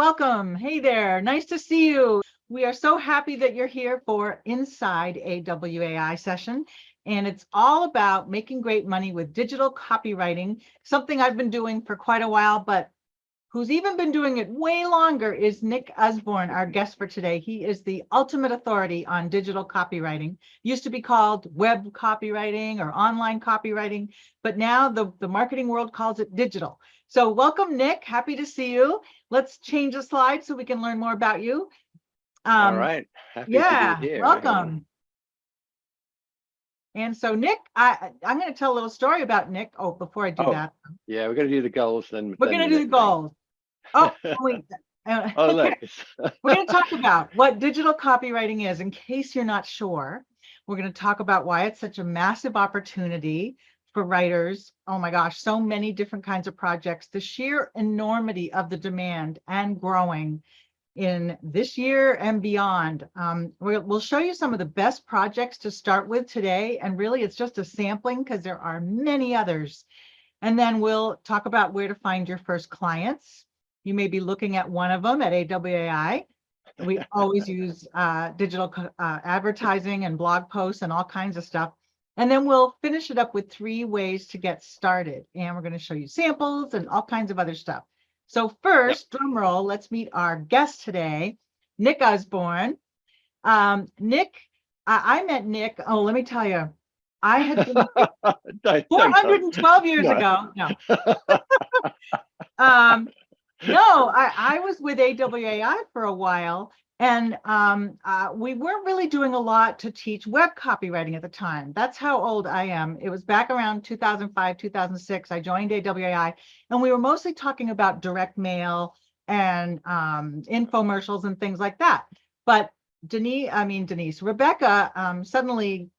welcome. Hey there, nice to see you. We are so happy that you're here for Inside AWAI session. And it's all about making great money with digital copywriting, something I've been doing for quite a while, but who's even been doing it way longer is Nick Usborne, our guest for today. He is the ultimate authority on digital copywriting. Used to be called web copywriting or online copywriting, but now the marketing world calls it digital. So welcome, Nick. Happy to see you. Let's change the slide so we can learn more about you. All right. Happy to be here. Welcome. And so, Nick, I'm going to tell a little story about Nick. Oh, before I do that. Yeah, we're going to do the goals. Then we're going to do the goals. Oh, wait. Look. We're going to talk about what digital copywriting is. In case you're not sure, we're going to talk about why it's such a massive opportunity for writers. Oh my gosh, so many different kinds of projects, the sheer enormity of the demand and growing in this year and beyond. We'll show you some of the best projects to start with today. And really, it's just a sampling because there are many others. And then we'll talk about where to find your first clients. You may be looking at one of them at AWAI. We always use digital advertising and blog posts and all kinds of stuff. And then we'll finish it up with 3 ways to get started. And we're going to show you samples and all kinds of other stuff. So first, drum roll, let's meet our guest today, Nick Usborne. Nick, I met Nick, let me tell you, I had been 412 years ago. No. I was with AWAI for a while, and we weren't really doing a lot to teach web copywriting at the time. That's how old I am. It was back around 2005, 2006. I joined AWAI, and we were mostly talking about direct mail and infomercials and things like that. But Rebecca suddenly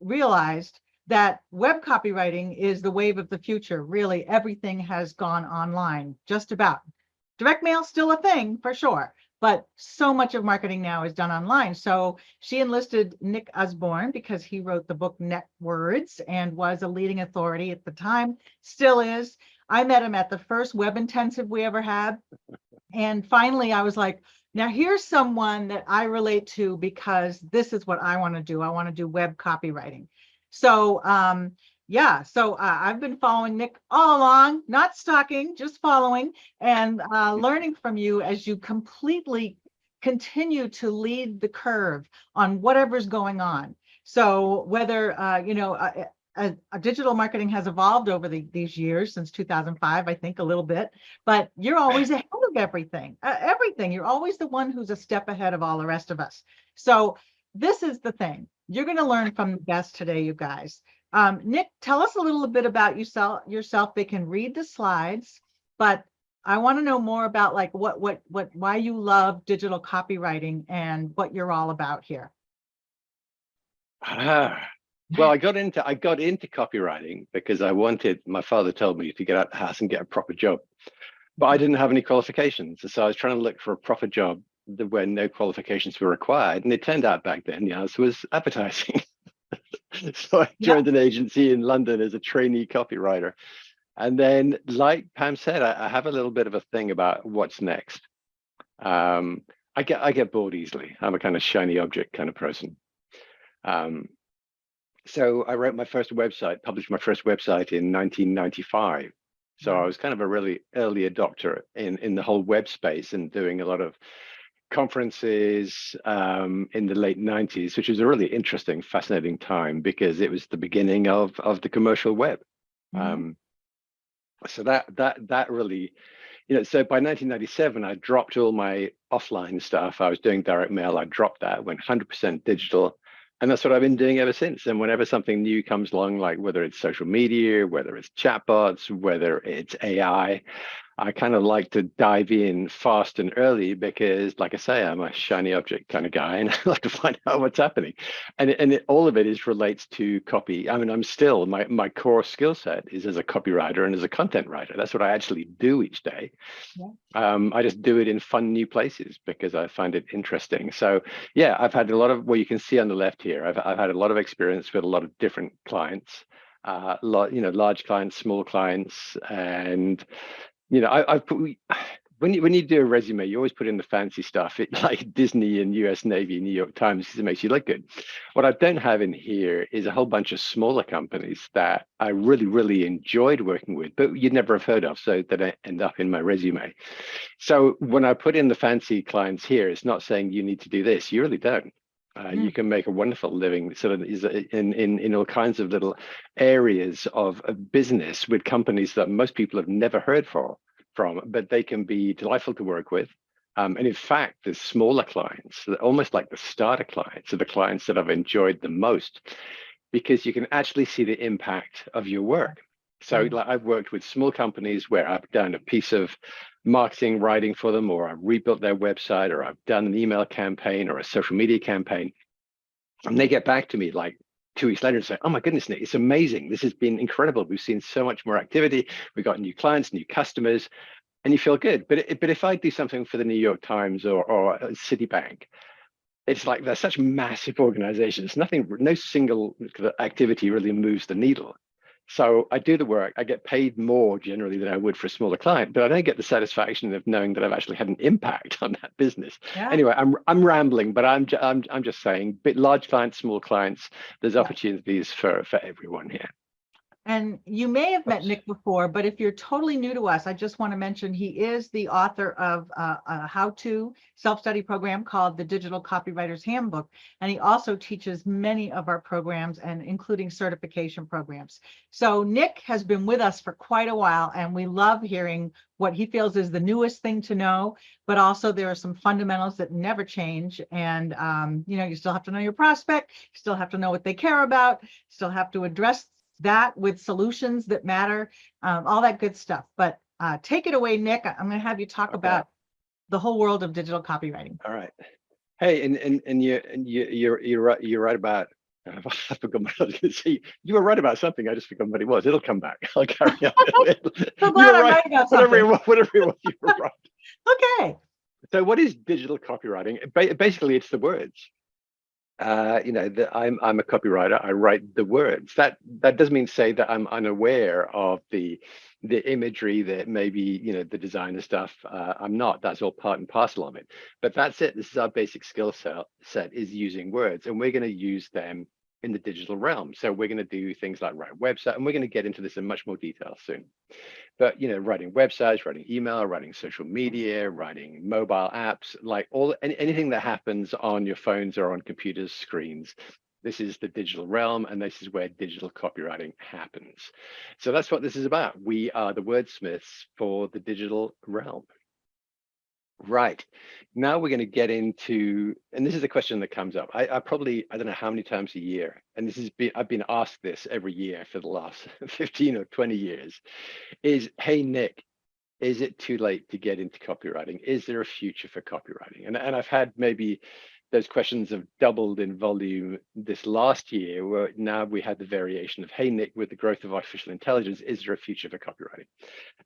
realized that web copywriting is the wave of the future. Really, everything has gone online, just about. Direct mail still a thing for sure, but so much of marketing now is done online. So she enlisted Nick Usborne because he wrote the book Net Words and was a leading authority at the time, still is. I met him at the first web intensive we ever had. And finally, I was like, now here's someone that I relate to because this is what I want to do. I want to do web copywriting. So I've been following Nick all along, not stalking, just following and learning from you as you completely continue to lead the curve on whatever's going on. So whether, digital marketing has evolved over these years since 2005, I think a little bit, but you're always ahead of everything. You're always the one who's a step ahead of all the rest of us. So this is the thing. You're going to learn from the best today, you guys. Nick, tell us a little bit about yourself. They can read the slides, but I want to know more about like why you love digital copywriting and what you're all about here. Well, I got into copywriting because my father told me to get out of the house and get a proper job, but I didn't have any qualifications. So I was trying to look for a proper job where no qualifications were required. And it turned out back then the answer was advertising. So I joined an agency in London as a trainee copywriter. And then, like Pam said, I have a little bit of a thing about what's next. I get bored easily. I'm a kind of shiny object kind of person. So I wrote my first website, published my first website in 1995. So I was kind of a really early adopter in the whole web space and doing a lot of conferences in the late 90s, which was a really interesting, fascinating time because it was the beginning of the commercial web. So that really, so by 1997, I dropped all my offline stuff. I was doing direct mail. I dropped that, went 100% digital. And that's what I've been doing ever since. And whenever something new comes along, like whether it's social media, whether it's chatbots, whether it's AI, I kind of like to dive in fast and early because, like I say, I'm a shiny object kind of guy, and I like to find out what's happening. And all of it relates to copy. I mean, I'm still, my core skill set is as a copywriter and as a content writer. That's what I actually do each day. I just do it in fun new places because I find it interesting. So yeah, I've had a lot of, well, you can see on the left here, I've had a lot of experience with a lot of different clients, large clients, small clients, and when you do a resume, you always put in the fancy stuff, like Disney and US Navy, New York Times, because it makes you look good. What I don't have in here is a whole bunch of smaller companies that I really, really enjoyed working with, but you'd never have heard of, so that end up in my resume. So when I put in the fancy clients here, it's not saying you need to do this. You really don't. You can make a wonderful living sort of in all kinds of little areas of business with companies that most people have never heard from, but they can be delightful to work with. And in fact, the smaller clients, almost like the starter clients, are the clients that I've enjoyed the most, because you can actually see the impact of your work. So like I've worked with small companies where I've done a piece of marketing writing for them, or I've rebuilt their website, or I've done an email campaign or a social media campaign. And they get back to me like 2 weeks later and say, oh my goodness, Nick, it's amazing. This has been incredible. We've seen so much more activity. We've got new clients, new customers, and you feel good. But if I do something for the New York Times or Citibank, it's like they're such massive organizations. No single activity really moves the needle. So I do the work, I get paid more generally than I would for a smaller client, but I don't get the satisfaction of knowing that I've actually had an impact on that business. Yeah. Anyway, I'm rambling, but I'm just saying, bit large clients, small clients, there's opportunities for everyone here. And you may have met Nick before, but if you're totally new to us, I just want to mention he is the author of a how-to self-study program called the Digital Copywriters Handbook. And he also teaches many of our programs, and including certification programs. So Nick has been with us for quite a while, and we love hearing what he feels is the newest thing to know, but also there are some fundamentals that never change. And, you still have to know your prospect, you still have to know what they care about, still have to address that with solutions that matter, all that good stuff. But take it away, Nick. I'm going to have you talk about the whole world of digital copywriting. All right. Hey, and you're right about. I forgot what I was going to say. You were right about something. I just forgot what it was. It'll come back. I'll carry on. So glad I'm right about something. Whatever it was, you were right. Okay. So what is digital copywriting? Basically, it's the words. I'm a copywriter. I write the words. That doesn't mean to say that I'm unaware of the imagery, that maybe the designer stuff. I'm not. That's all part and parcel of it. But that's it. This is our basic skill set is using words, and we're going to use them in the digital realm. So we're going to do things like write a website, and we're going to get into this in much more detail soon. But writing websites, writing email, writing social media, writing mobile apps, like anything that happens on your phones or on computers' screens. This is the digital realm, and this is where digital copywriting happens. So that's what this is about. We are the wordsmiths for the digital realm. Right. Now we're going to get into, and this is a question that comes up. I don't know how many times a year, and I've been asked this every year for the last 15 or 20 years, is, hey, Nick, is it too late to get into copywriting? Is there a future for copywriting? And I've had maybe those questions have doubled in volume this last year, where now we had the variation of, hey, Nick, with the growth of artificial intelligence, is there a future for copywriting?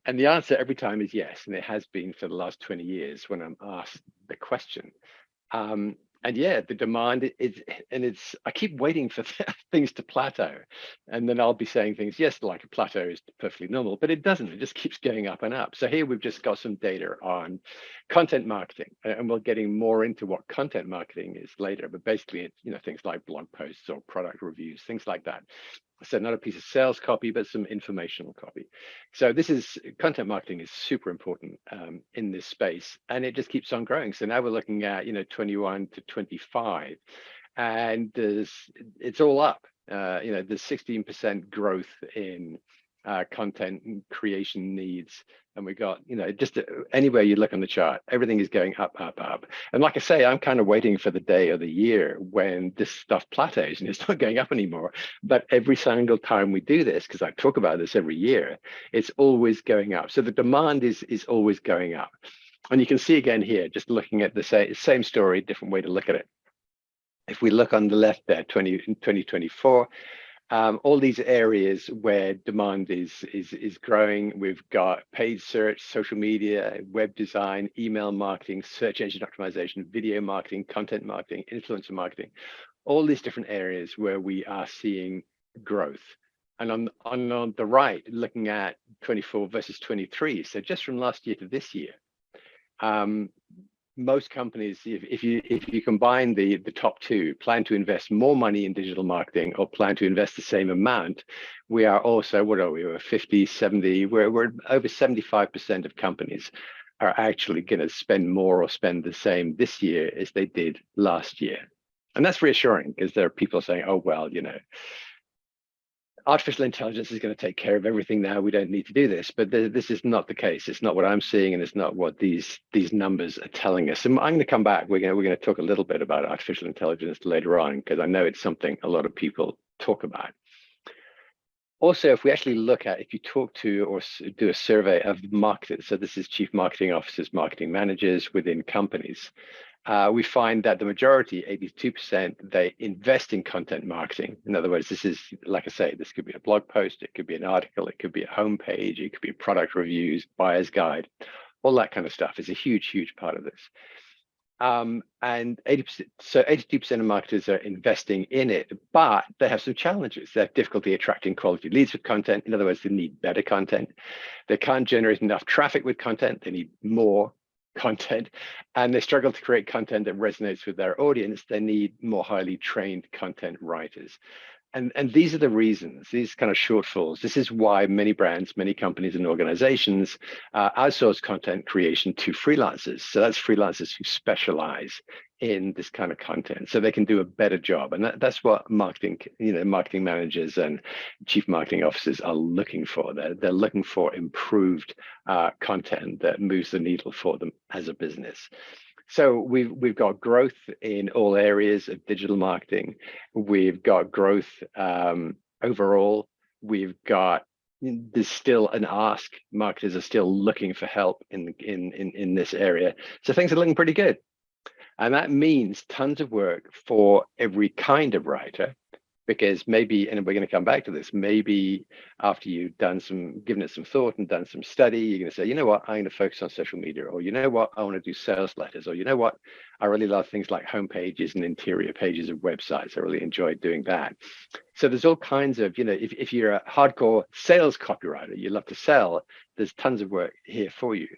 And the answer every time is yes, and it has been for the last 20 years when I'm asked the question. And yeah, the demand I keep waiting for things to plateau, and then I'll be saying things, yes, like a plateau is perfectly normal, but it doesn't. It just keeps going up and up. So here we've just got some data on content marketing, and we're getting more into what content marketing is later. But basically, it's things like blog posts or product reviews, things like that. So not a piece of sales copy, but some informational copy. So content marketing is super important in this space, and it just keeps on growing. So now we're looking at 21 to 25, and it's all up. There's 16% growth in content and creation needs, and we got just anywhere you look on the chart, everything is going up, up, up. And like I say, I'm kind of waiting for the day of the year when this stuff plateaus and it's not going up anymore. But every single time we do this, because I talk about this every year, it's always going up. So the demand is always going up. And you can see again here, just looking at the same story, different way to look at it. If we look on the left there, 2024, all these areas where demand is growing. We've got paid search, social media, web design, email marketing, search engine optimization, video marketing, content marketing, influencer marketing, all these different areas where we are seeing growth. And on the right, looking at 24 versus 23, so just from last year to this year, Most companies, if you combine the top two, plan to invest more money in digital marketing or plan to invest the same amount, we are also, what are we, we're 50, 70, we're over 75% of companies are actually going to spend more or spend the same this year as they did last year. And that's reassuring, because there are people saying, oh, well, artificial intelligence is going to take care of everything now. We don't need to do this. But this is not the case. It's not what I'm seeing, and it's not what these numbers are telling us. And I'm going to come back. We're going to talk a little bit about artificial intelligence later on, because I know it's something a lot of people talk about. Also, if we actually look at, if you talk to or do a survey of marketers, so this is chief marketing officers, marketing managers within companies, we find that the majority, 82%, they invest in content marketing. In other words, this is, like I say, this could be a blog post, it could be an article, it could be a homepage, it could be product reviews, buyer's guide, all that kind of stuff is a huge, huge part of this. And 80%, so 82% of marketers are investing in it, but they have some challenges. They have difficulty attracting quality leads with content. In other words, they need better content. They can't generate enough traffic with content. They need more content, and they struggle to create content that resonates with their audience. They need more highly trained content writers. And these are the reasons, these kind of shortfalls. This is why many brands, many companies and organizations outsource content creation to freelancers. So that's freelancers who specialize in this kind of content, so they can do a better job. And that's what marketing managers and chief marketing officers are looking for. They're looking for improved content that moves the needle for them as a business. So we've got growth in all areas of digital marketing. We've got growth overall. There's still an ask. Marketers are still looking for help in this area. So things are looking pretty good. And that means tons of work for every kind of writer, because maybe, and we're going to come back to this, maybe after you've given it some thought and done some study, you're going to say, you know what, I'm going to focus on social media, or you know what, I want to do sales letters, or you know what, I really love things like home pages and interior pages of websites. I really enjoy doing that. So there's all kinds of, if you're a hardcore sales copywriter, you love to sell, there's tons of work here for you.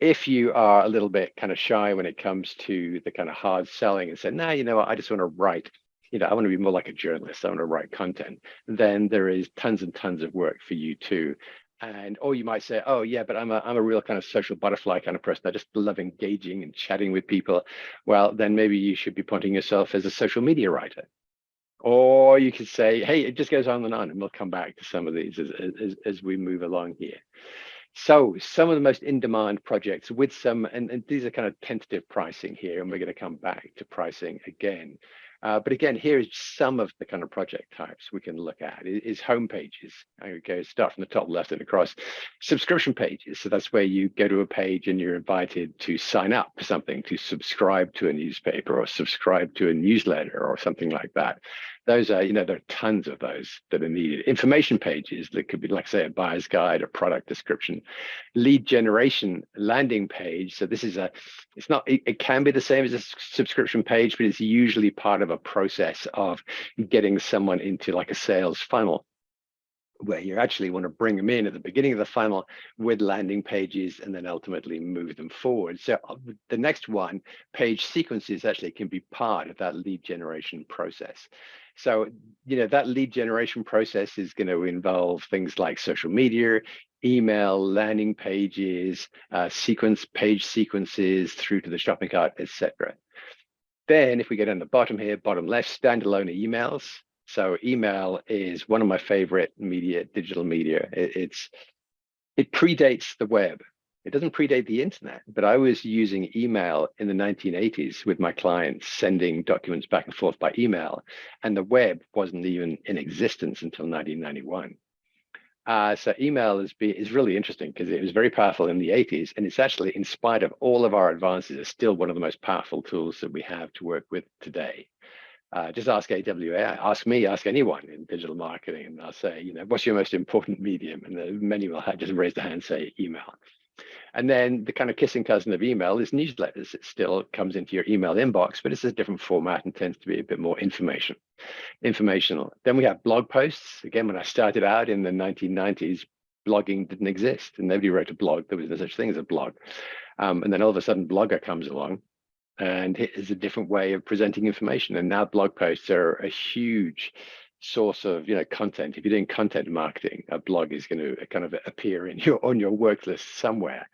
If you are a little bit kind of shy when it comes to the kind of hard selling and say, no, you know what, I just want to write, I want to be more like a journalist, I want to write content, then there is tons and tons of work for you too. Or you might say, oh yeah, but I'm a real kind of social butterfly kind of person. I just love engaging and chatting with people. Well, then maybe you should be pointing yourself as a social media writer. Or you could say, hey, it just goes on, and we'll come back to some of these as we move along here. So some of the most in-demand projects with some, and these are kind of tentative pricing here, and we're going to come back to pricing again. But again, here is some of the kind of project types we can look at. Is home pages. Okay, start from the top left and across. Subscription pages. So that's where you go to a page and you're invited to sign up for something, to subscribe to a newspaper or subscribe to a newsletter or something like that. Those are, there are tons of those that are needed. Information pages that could be, like, say, a buyer's guide, a product description, lead generation landing page. So this is it can be the same as a subscription page, but it's usually part of a process of getting someone into like a sales funnel, where you actually want to bring them in at the beginning of the funnel with landing pages and then ultimately move them forward. So the next one, page sequences, actually can be part of that lead generation process. So, that lead generation process is going to involve things like social media, email, landing pages, page sequences through to the shopping cart, etc. Then if we get on the bottom here, bottom left, standalone emails. So email is one of my favorite digital media. It predates the web. It doesn't predate the internet, but I was using email in the 1980s with my clients, sending documents back and forth by email, and the web wasn't even in existence until 1991. So email is really interesting because it was very powerful in the 80s, and it's actually, in spite of all of our advances, it's still one of the most powerful tools that we have to work with today. Just ask AWAI, ask me, ask anyone in digital marketing, and I'll say, what's your most important medium? And many will just raise their hand and say email. And then the kind of kissing cousin of email is newsletters. It still comes into your email inbox, but it's a different format and tends to be a bit more informational. Then we have blog posts. Again, when I started out in the 1990s, blogging didn't exist and nobody wrote a blog. There was no such thing as a blog. And then all of a sudden Blogger comes along and it is a different way of presenting information. And now blog posts are a huge source of content. If you're doing content marketing, a blog is going to kind of appear in on your work list somewhere.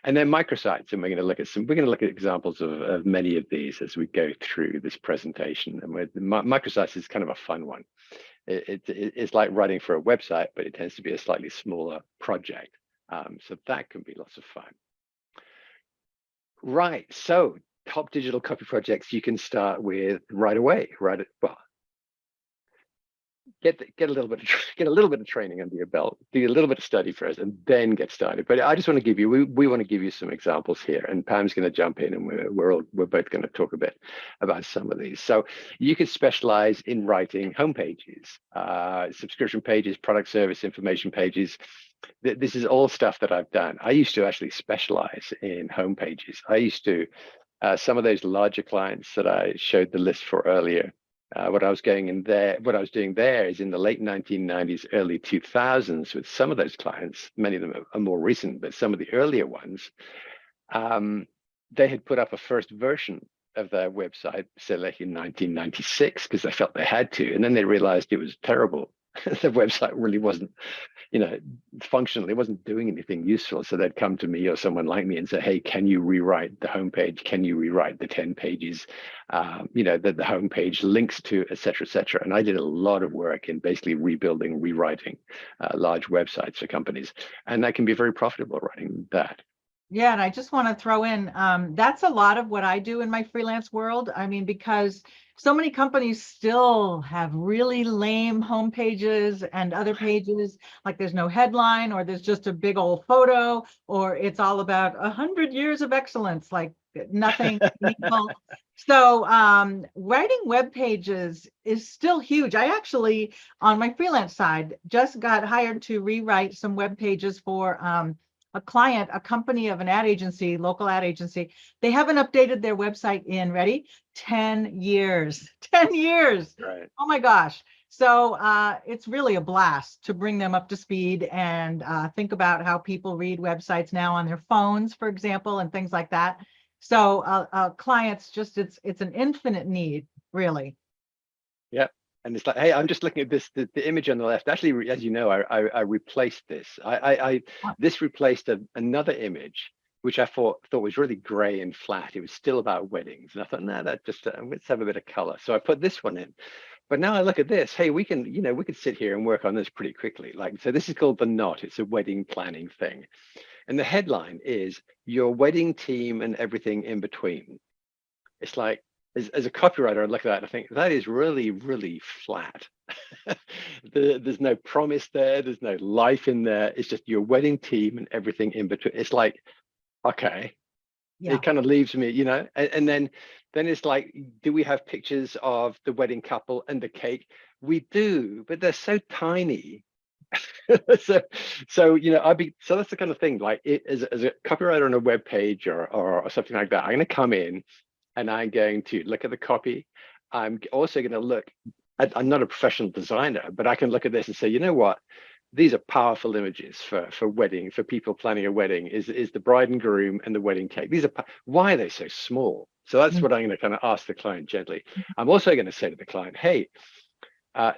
And then microsites, and we're going to look at examples of many of these as we go through this presentation. And microsites is kind of a fun one. It's like writing for a website, but it tends to be a slightly smaller project. So that can be lots of fun. Right. So top digital copy projects you can start with right away. Get a little bit of training under your belt, do a little bit of study first, and then get started. But I just want to give you, we want to give you some examples here, and Pam's going to jump in, and we're both going to talk a bit about some of these. So you could specialize in writing homepages, subscription pages, product service information pages. This is all stuff that I've done. I used to actually specialize in homepages. I used to some of those larger clients that I showed the list for earlier. What I was doing there is in the late 1990s, early 2000s with some of those clients. Many of them are more recent, but some of the earlier ones, they had put up a first version of their website, say like in 1996, because they felt they had to, and then they realized it was terrible. The website really wasn't, functional. It wasn't doing anything useful. So they'd come to me or someone like me and say, hey, can you rewrite the homepage? Can you rewrite the 10 pages, that the homepage links to, et cetera, et cetera. And I did a lot of work in basically rebuilding, rewriting large websites for companies. And that can be very profitable writing that. Yeah, and I just want to throw in, that's a lot of what I do in my freelance world. I mean, because so many companies still have really lame homepages and other pages, like there's no headline, or there's just a big old photo, or it's all about 100 years of excellence, like nothing meaningful. So writing web pages is still huge. I actually, on my freelance side, just got hired to rewrite some web pages for a client, a company of an ad agency, local ad agency. They haven't updated their website in, ready? 10 years. 10 years. Right. Oh my gosh. So it's really a blast to bring them up to speed and think about how people read websites now on their phones, for example, and things like that. So clients, just it's an infinite need, really. Yeah. And it's like, hey, I'm just looking at this, the image on the left. Actually, as you know, I replaced this. This replaced another image, which I thought was really gray and flat. It was still about weddings. And I thought, nah, that just, let's have a bit of color. So I put this one in. But now I look at this, hey, we can sit here and work on this pretty quickly. So this is called The Knot. It's a wedding planning thing. And the headline is your wedding team and everything in between. It's like, as a copywriter, I look at that and I think that is really, really flat. There's no promise there. There's no life in there. It's just your wedding team and everything in between. It's like, okay, yeah. It kind of leaves me, and then it's like, do we have pictures of the wedding couple and the cake? We do, but they're so tiny. so that's the kind of thing, like as a copywriter on a web page or something like that, I'm going to come in and I'm going to look at the copy. I'm also going to look at, I'm not a professional designer, but I can look at this and say, you know what? These are powerful images for people planning a wedding, is the bride and groom and the wedding cake. Why are they so small? So that's what I'm going to kind of ask the client gently. I'm also going to say to the client, hey,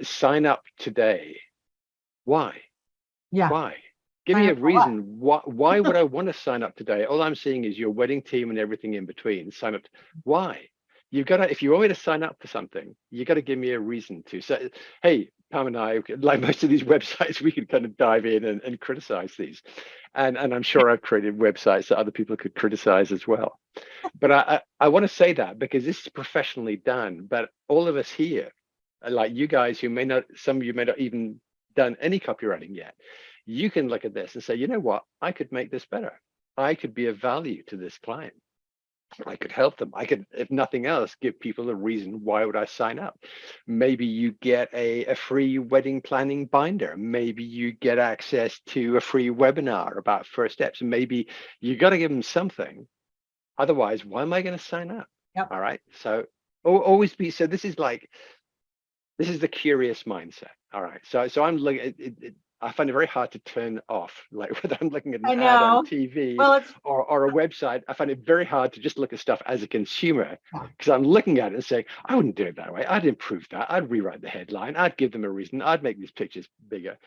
sign up today. Why? Yeah. Why? Give me a reason. Why would I want to sign up today? All I'm seeing is your wedding team and everything in between. Sign up. Why? You've got to, if you want me to sign up for something, you got to give me a reason to. So, hey, Pam and I, like most of these websites, we can kind of dive in and criticize these. And I'm sure I've created websites that other people could criticize as well. But I want to say that because this is professionally done. But all of us here, like you guys who some of you may not even done any copywriting yet, you can look at this and say, you know what, I could make this better. I could be of value to this client. I could help them. I could, if nothing else, give people a reason. Why would I sign up? Maybe you get a free wedding planning binder. Maybe you get access to a free webinar about first steps. Maybe you got to give them something. Otherwise, why am I going to sign up? Yep. All right. So always be, so this is the curious mindset. All right. So I'm looking at it, I find it very hard to turn off, like whether I'm looking at an I ad on know. TV Well, it's or a website. I find it very hard to just look at stuff as a consumer yeah. because I'm looking at it and saying, I wouldn't do it that way. I'd improve that. I'd rewrite the headline. I'd give them a reason. I'd make these pictures bigger.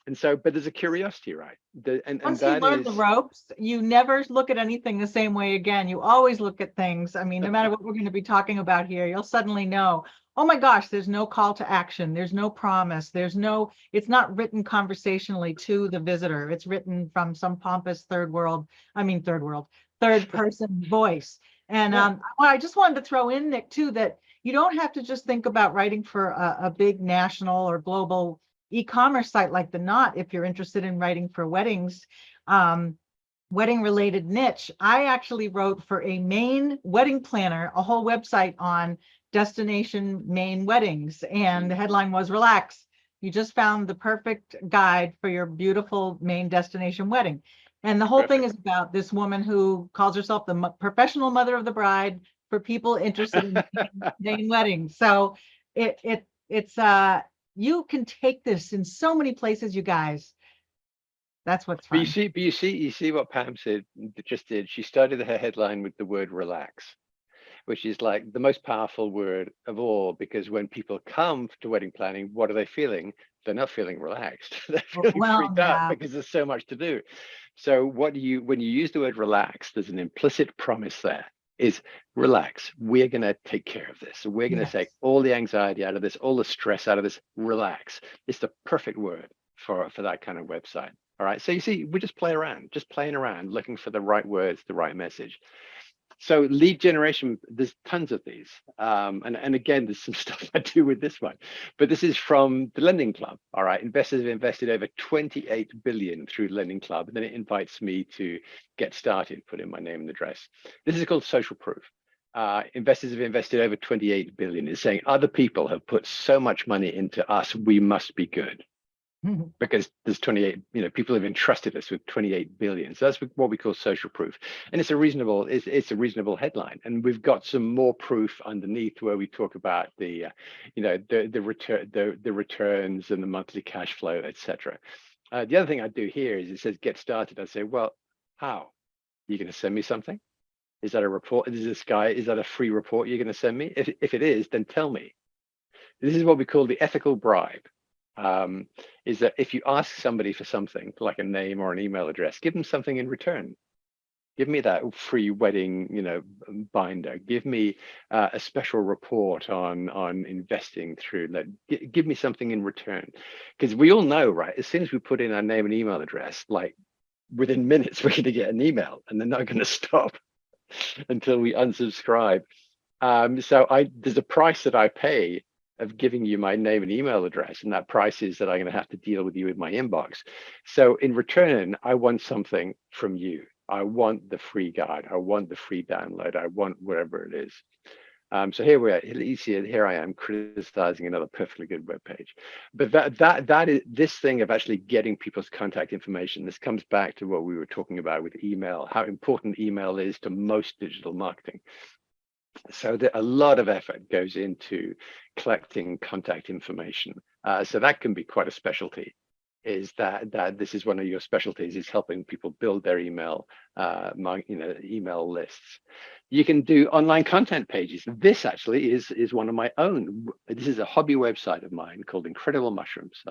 And so, but there's a curiosity, right? And Once you that learn the is, ropes, you never look at anything the same way again. You always look at things. I mean, no matter what we're going to be talking about here, you'll suddenly know, oh my gosh, there's no call to action. There's no promise. It's not written conversationally to the visitor. It's written from some pompous third person voice. And yeah. I just wanted to throw in, Nick, too, that you don't have to just think about writing for a big national or global e-commerce site like The Knot if you're interested in writing for weddings, wedding related niche. I actually wrote for a Maine wedding planner, a whole website on destination Maine weddings, and the headline was "Relax, you just found the perfect guide for your beautiful Maine destination wedding." And the whole thing is about this woman who calls herself the professional mother of the bride for people interested in Maine weddings. So it's you can take this in so many places, you guys. That's what's fun. You see what Pam said just did. She started her headline with the word relax, which is like the most powerful word of all, because when people come to wedding planning, what are they feeling? They're not feeling relaxed. They're feeling freaked out because there's so much to do. So when you use the word relax, there's an implicit promise there is relax. We're going to take care of this. We're going to take all the anxiety out of this, all the stress out of this. Relax. It's the perfect word for that kind of website. All right. So you see, we just playing around, looking for the right words, the right message. So lead generation, there's tons of these. And again, there's some stuff I do with this one, but this is from the Lending Club. All right. Investors have invested over 28 billion through Lending Club. And then it invites me to get started, put in my name and address. This is called social proof. Investors have invested over 28 billion. It's saying other people have put so much money into us, we must be good. Because there's 28, people have entrusted us with 28 billion. So that's what we call social proof. And it's a reasonable headline. And we've got some more proof underneath where we talk about the returns and the monthly cash flow, etc. The other thing I do here is it says get started. I say, well, how? Are you going to send me something? Is that a report? Is that a free report you're going to send me? If it is, then tell me. This is what we call the ethical bribe. Is that if you ask somebody for something like a name or an email address, give them something in return. Give me that free wedding, binder. Give me a special report on investing through that. Give me something in return, because we all know, right? As soon as we put in our name and email address, like within minutes, we're going to get an email, and they're not going to stop until we unsubscribe. So there's a price that I pay of giving you my name and email address, and that price is that I'm going to have to deal with you in my inbox. So in return, I want something from you. I want the free guide. I want the free download. I want whatever it is. So here we are. Here I am criticizing another perfectly good web page. But that is this thing of actually getting people's contact information. This comes back to what we were talking about with email, how important email is to most digital marketing. So a lot of effort goes into collecting contact information. So that can be quite a specialty. Is that this is one of your specialties, is helping people build their email lists. You can do online content pages. This actually is one of my own. This is a hobby website of mine called Incredible Mushrooms.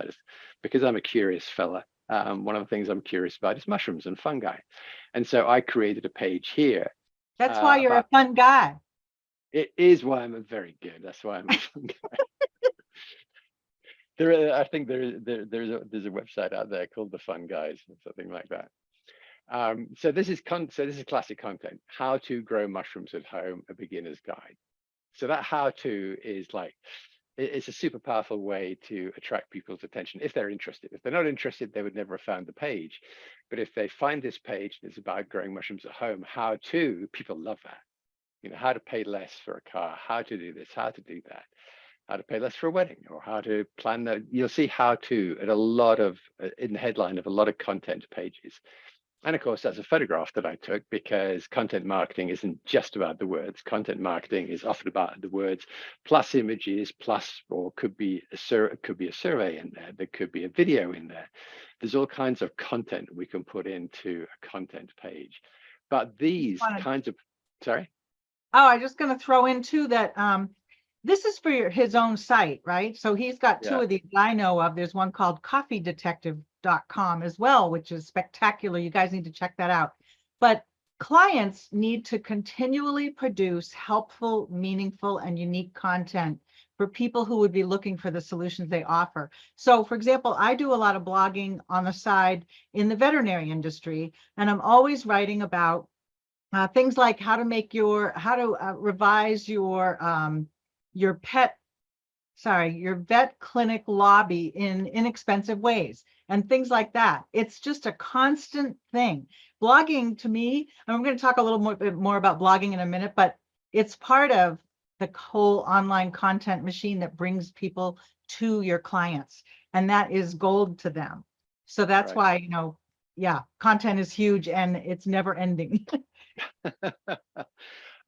Because I'm a curious fella. One of the things I'm curious about is mushrooms and fungi, and so I created a page here. That's why you're a fun guy. It is why I'm very good. That's why I'm a fun guy. I think there's a website out there called The Fun Guys or something like that. So this is classic content: how to grow mushrooms at home, a beginner's guide. So that how-to is like, it's a super powerful way to attract people's attention if they're interested. If they're not interested, they would never have found the page. But if they find this page and it's about growing mushrooms at home, how to, people love that. How to pay less for a car, how to do this, how to do that, how to pay less for a wedding, or how to plan that. You'll see how to at a lot of in the headline of a lot of content pages. And of course, that's a photograph that I took, because content marketing isn't just about the words. Content marketing is often about the words plus images plus, or it could be a survey in there. There could be a video in there. There's all kinds of content we can put into a content page. But these kinds of, sorry? Oh, I'm just going to throw in too that this is for his own site, right? So he's got two of these I know of. There's one called coffeedetective.com as well, which is spectacular. You guys need to check that out. But clients need to continually produce helpful, meaningful, and unique content for people who would be looking for the solutions they offer. So, for example, I do a lot of blogging on the side in the veterinary industry, and I'm always writing about things like how to revise your vet clinic lobby in inexpensive ways and things like that. It's just a constant thing. Blogging to me, and I'm going to talk a little more about blogging in a minute, but it's part of the whole online content machine that brings people to your clients, and that is gold to them. So that's why, content is huge and it's never ending.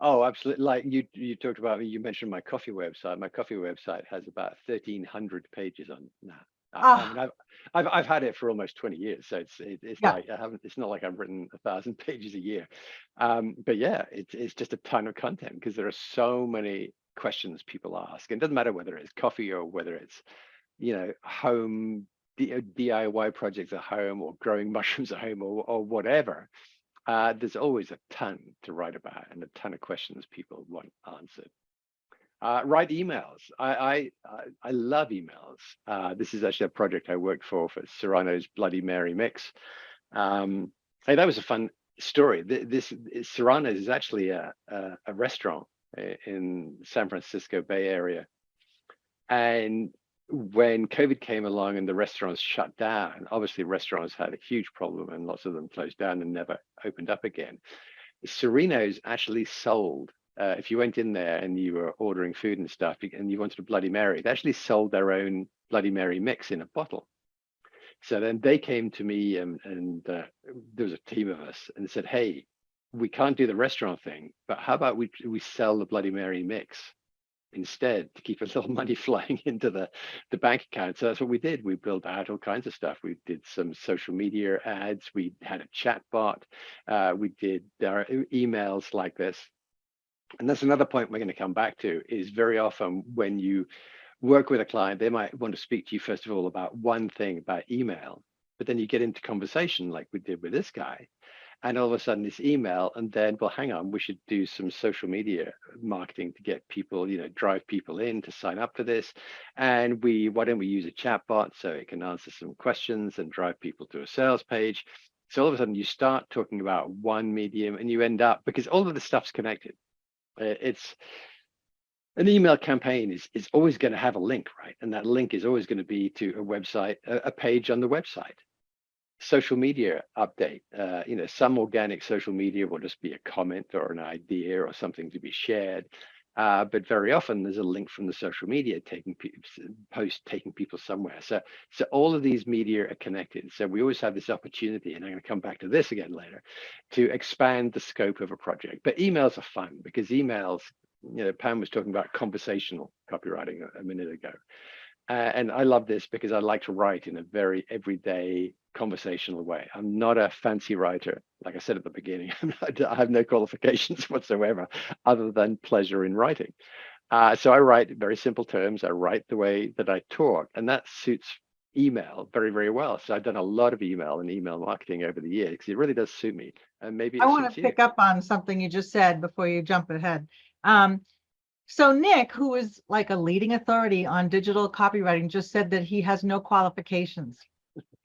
Oh, absolutely. Like you talked about, you mentioned my coffee website. My coffee website has about 1,300 pages on now. I mean, I've had it for almost 20 years, so it's like it's not like I've written 1,000 pages a year. But yeah, it's just a ton of content, because there are so many questions people ask. And it doesn't matter whether it's coffee or whether it's, home DIY projects at home, or growing mushrooms at home, or whatever. There's always a ton to write about and a ton of questions people want answered. Write emails. I love emails. This is actually a project I worked for Serrano's Bloody Mary Mix. Hey, that was a fun story. This Serrano's is actually a restaurant in San Francisco Bay Area, and when COVID came along and the restaurants shut down, obviously restaurants had a huge problem and lots of them closed down and never opened up again. Serrano's actually sold, if you went in there and you were ordering food and stuff and you wanted a Bloody Mary, they actually sold their own Bloody Mary mix in a bottle. So then they came to me and there was a team of us and said, hey, we can't do the restaurant thing, but how about we sell the Bloody Mary mix instead, to keep a little money flowing into the bank account. So that's what we did. We built out all kinds of stuff. We did some social media ads. We had a chat bot. We did our emails like this. And that's another point we're going to come back to, is very often when you work with a client, they might want to speak to you first of all about one thing about email, but then you get into conversation like we did with this guy. And all of a sudden this email, and then, well, hang on, we should do some social media marketing to get people, drive people in to sign up for this. And why don't we use a chat bot so it can answer some questions and drive people to a sales page? So all of a sudden you start talking about one medium and you end up, because all of the stuff's connected. It's an email campaign is always going to have a link, right? And that link is always going to be to a website, a page on the website. Social media update, some organic social media will just be a comment or an idea or something to be shared, but very often there's a link from the social media taking people somewhere. So all of these media are connected. So we always have this opportunity, and I'm going to come back to this again later, to expand the scope of a project. But emails are fun, because emails, Pam was talking about conversational copywriting a minute ago. And I love this because I like to write in a very everyday conversational way. I'm not a fancy writer. Like I said at the beginning, I have no qualifications whatsoever other than pleasure in writing. So I write very simple terms. I write the way that I talk, and that suits email very, very well. So I've done a lot of email and email marketing over the years, because it really does suit me. And maybe I want to pick up on something you just said before you jump ahead. So Nick, who is like a leading authority on digital copywriting, just said that he has no qualifications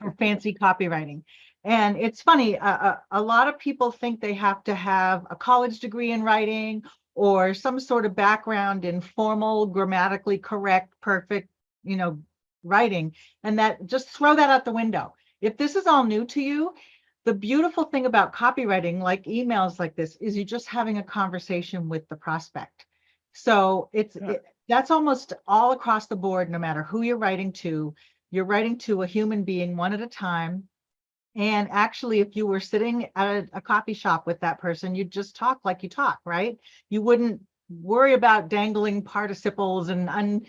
for fancy copywriting. And it's funny, a lot of people think they have to have a college degree in writing or some sort of background in formal, grammatically correct, perfect, writing, and that just throw that out the window. If this is all new to you, the beautiful thing about copywriting, like emails like this, is you're just having a conversation with the prospect. So that's almost all across the board, no matter who you're writing to a human being one at a time. And actually, if you were sitting at a coffee shop with that person, you'd just talk like you talk, right? You wouldn't worry about dangling participles and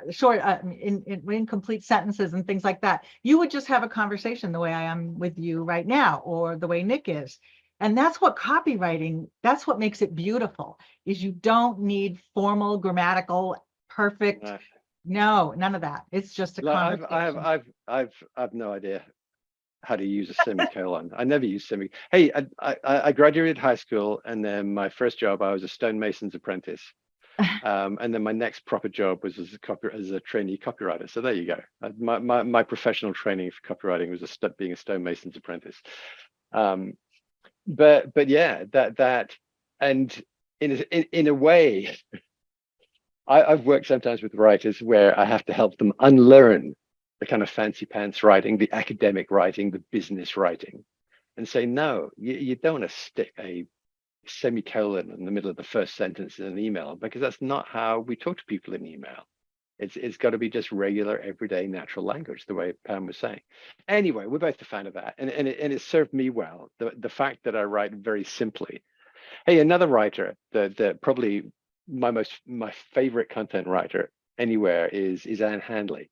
short incomplete sentences and things like that. You would just have a conversation the way I am with you right now, or the way Nick is. And that's what copywriting, that's what makes it beautiful, is you don't need formal, grammatical, perfect. Uh, No, none of that. It's just a like conversation. I've no idea how to use a semicolon. I never use semi. Hey, I graduated high school, and then my first job, I was a stonemason's apprentice. And then my next proper job was as a trainee copywriter. So there you go. My professional training for copywriting was being a stonemason's apprentice. Um, but yeah, that and in a way, I've worked sometimes with writers where I have to help them unlearn the kind of fancy pants writing, the academic writing, the business writing, and say, no, you don't want to stick a semicolon in the middle of the first sentence in an email, because that's not how we talk to people in email. It's got to be just regular, everyday, natural language, the way Pam was saying. Anyway, we're both a fan of that, and it served me well. The fact that I write very simply. Hey, another writer that probably my favorite content writer anywhere is Anne Handley.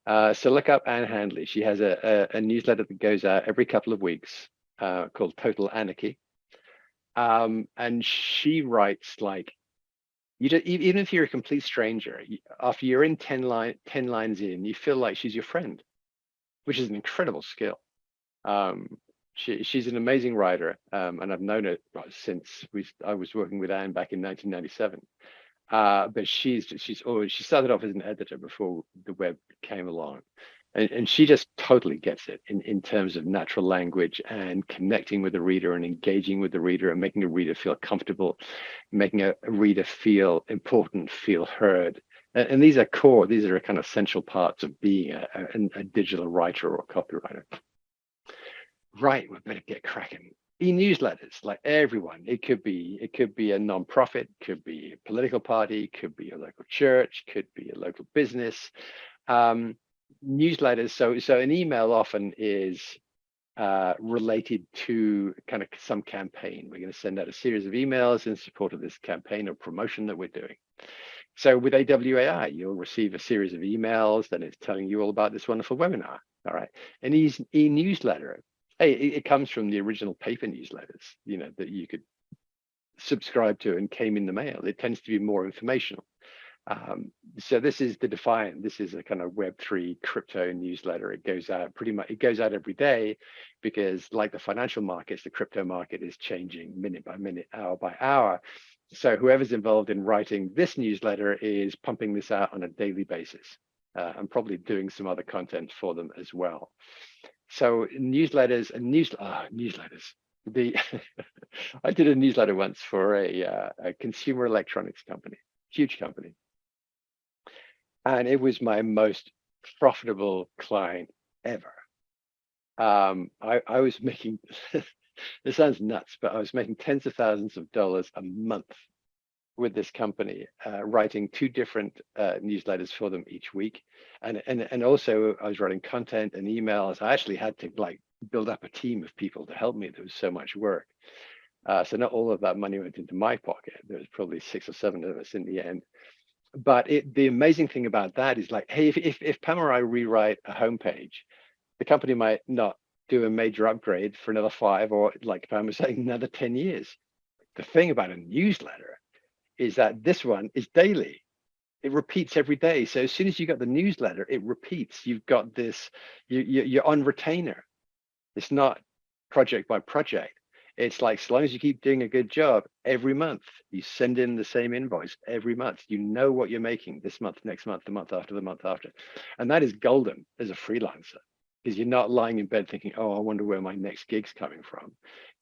So look up Anne Handley. She has a newsletter that goes out every couple of weeks called Total Anarchy. And she writes like, even if you're a complete stranger, after you're in 10 lines in, you feel like she's your friend, which is an incredible skill. She's an amazing writer, and I've known her since I was working with Anne back in 1997. But she started off as an editor before the web came along, and she just totally gets it in terms of natural language and connecting with the reader and engaging with the reader and making the reader feel comfortable, making a reader feel important, feel heard. And these are kind of essential parts of being a digital writer or a copywriter. Right, we better get cracking. E-newsletters, like everyone. It could be a non-profit, could be a political party, could be a local church, could be a local business. Newsletters. So an email often is related to kind of some campaign. We're going to send out a series of emails in support of this campaign or promotion that we're doing. So with AWAI, you'll receive a series of emails, then it's telling you all about this wonderful webinar. All right. An e-newsletter. Hey, it comes from the original paper newsletters, that you could subscribe to and came in the mail. It tends to be more informational. So this is the Defiant. This is a kind of Web3 crypto newsletter. It goes out every day, because like the financial markets, the crypto market is changing minute by minute, hour by hour. So whoever's involved in writing this newsletter is pumping this out on a daily basis, and probably doing some other content for them as well. So newsletters and newsletters. I did a newsletter once for a consumer electronics company, huge company, and it was my most profitable client ever. I was making this sounds nuts, but I was making tens of thousands of dollars a month with this company, writing 2 different newsletters for them each week, and also I was writing content and emails. I actually had to build up a team of people to help me. There was so much work, so not all of that money went into my pocket. There was probably 6 or 7 of us in the end. But the amazing thing about that is hey, if Pam or I rewrite a homepage, the company might not do a major upgrade for another 5, or like Pam was saying, another 10 years. The thing about a newsletter is that this one is daily. It repeats every day. So as soon as you got the newsletter, it repeats. You've got this, you're on retainer. It's not project by project. It's like, as long as you keep doing a good job, every month you send in the same invoice every month. You know what you're making this month, next month, the month after, the month after. And that is golden as a freelancer, because you're not lying in bed thinking, oh, I wonder where my next gig's coming from,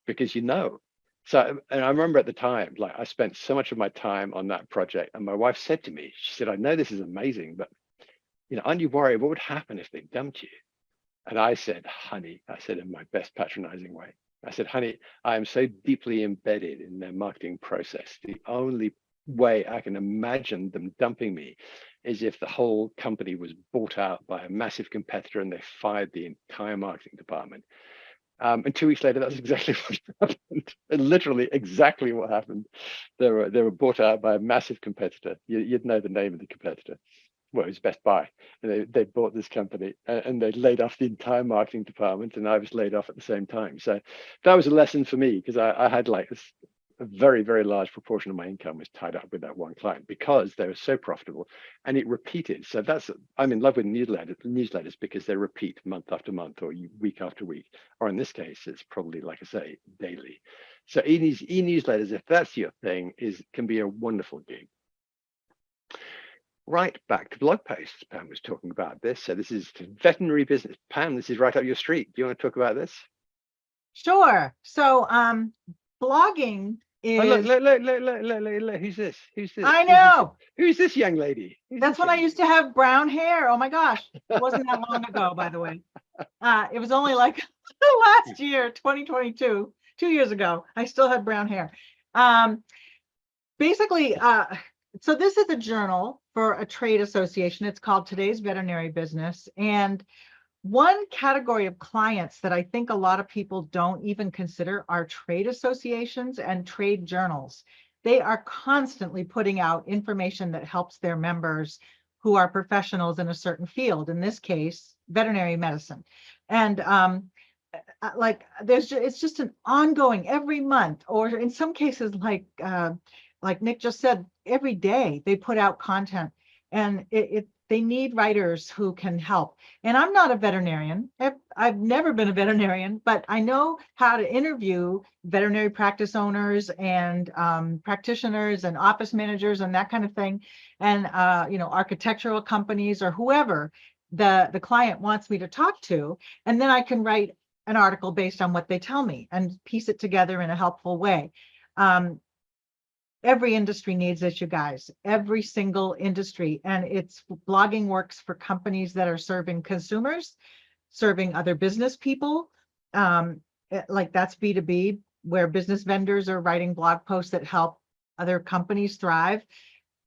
because you know. So, and I remember at the time, I spent so much of my time on that project, and my wife said to me, she said, I know this is amazing, but aren't you worried what would happen if they dumped you? And I said, honey, I said in my best patronizing way, I said, honey, I am so deeply embedded in their marketing process. The only way I can imagine them dumping me is if the whole company was bought out by a massive competitor and they fired the entire marketing department. And 2 weeks later, that's exactly what happened. Literally exactly what happened. They were bought out by a massive competitor. You'd know the name of the competitor. Well, it was Best Buy. And they bought this company and they laid off the entire marketing department, and I was laid off at the same time. So that was a lesson for me, because I had like this, a very, very large proportion of my income was tied up with that one client because they were so profitable and it repeated. So I'm in love with newsletters because they repeat month after month or week after week, or in this case, it's probably, like I say, daily. So e-newsletters, if that's your thing, can be a wonderful gig. Right, back to blog posts. Pam was talking about this. So this is veterinary business. Pam, this is right up your street. Do you want to talk about this? Sure. So blogging is. Oh, look, who's this? I know. Who's this young lady? That's when I used to have brown hair. Oh my gosh. It wasn't that long ago, by the way. It was only like last year, 2022, 2 years ago. I still had brown hair. Basically, so this is a journal for a trade association. It's called Today's Veterinary Business. And one category of clients that I think a lot of people don't even consider are trade associations and trade journals. They are constantly putting out information that helps their members who are professionals in a certain field, in this case, veterinary medicine. And it's just an ongoing every month, or in some cases, like Nick just said, every day they put out content, and they need writers who can help. And I'm not a veterinarian. I've never been a veterinarian, but I know how to interview veterinary practice owners and practitioners and office managers and that kind of thing. And, architectural companies or whoever the client wants me to talk to. And then I can write an article based on what they tell me and piece it together in a helpful way. Every industry needs this, you guys, every single industry. And blogging works for companies that are serving consumers, serving other business people. Like that's B2B, where business vendors are writing blog posts that help other companies thrive.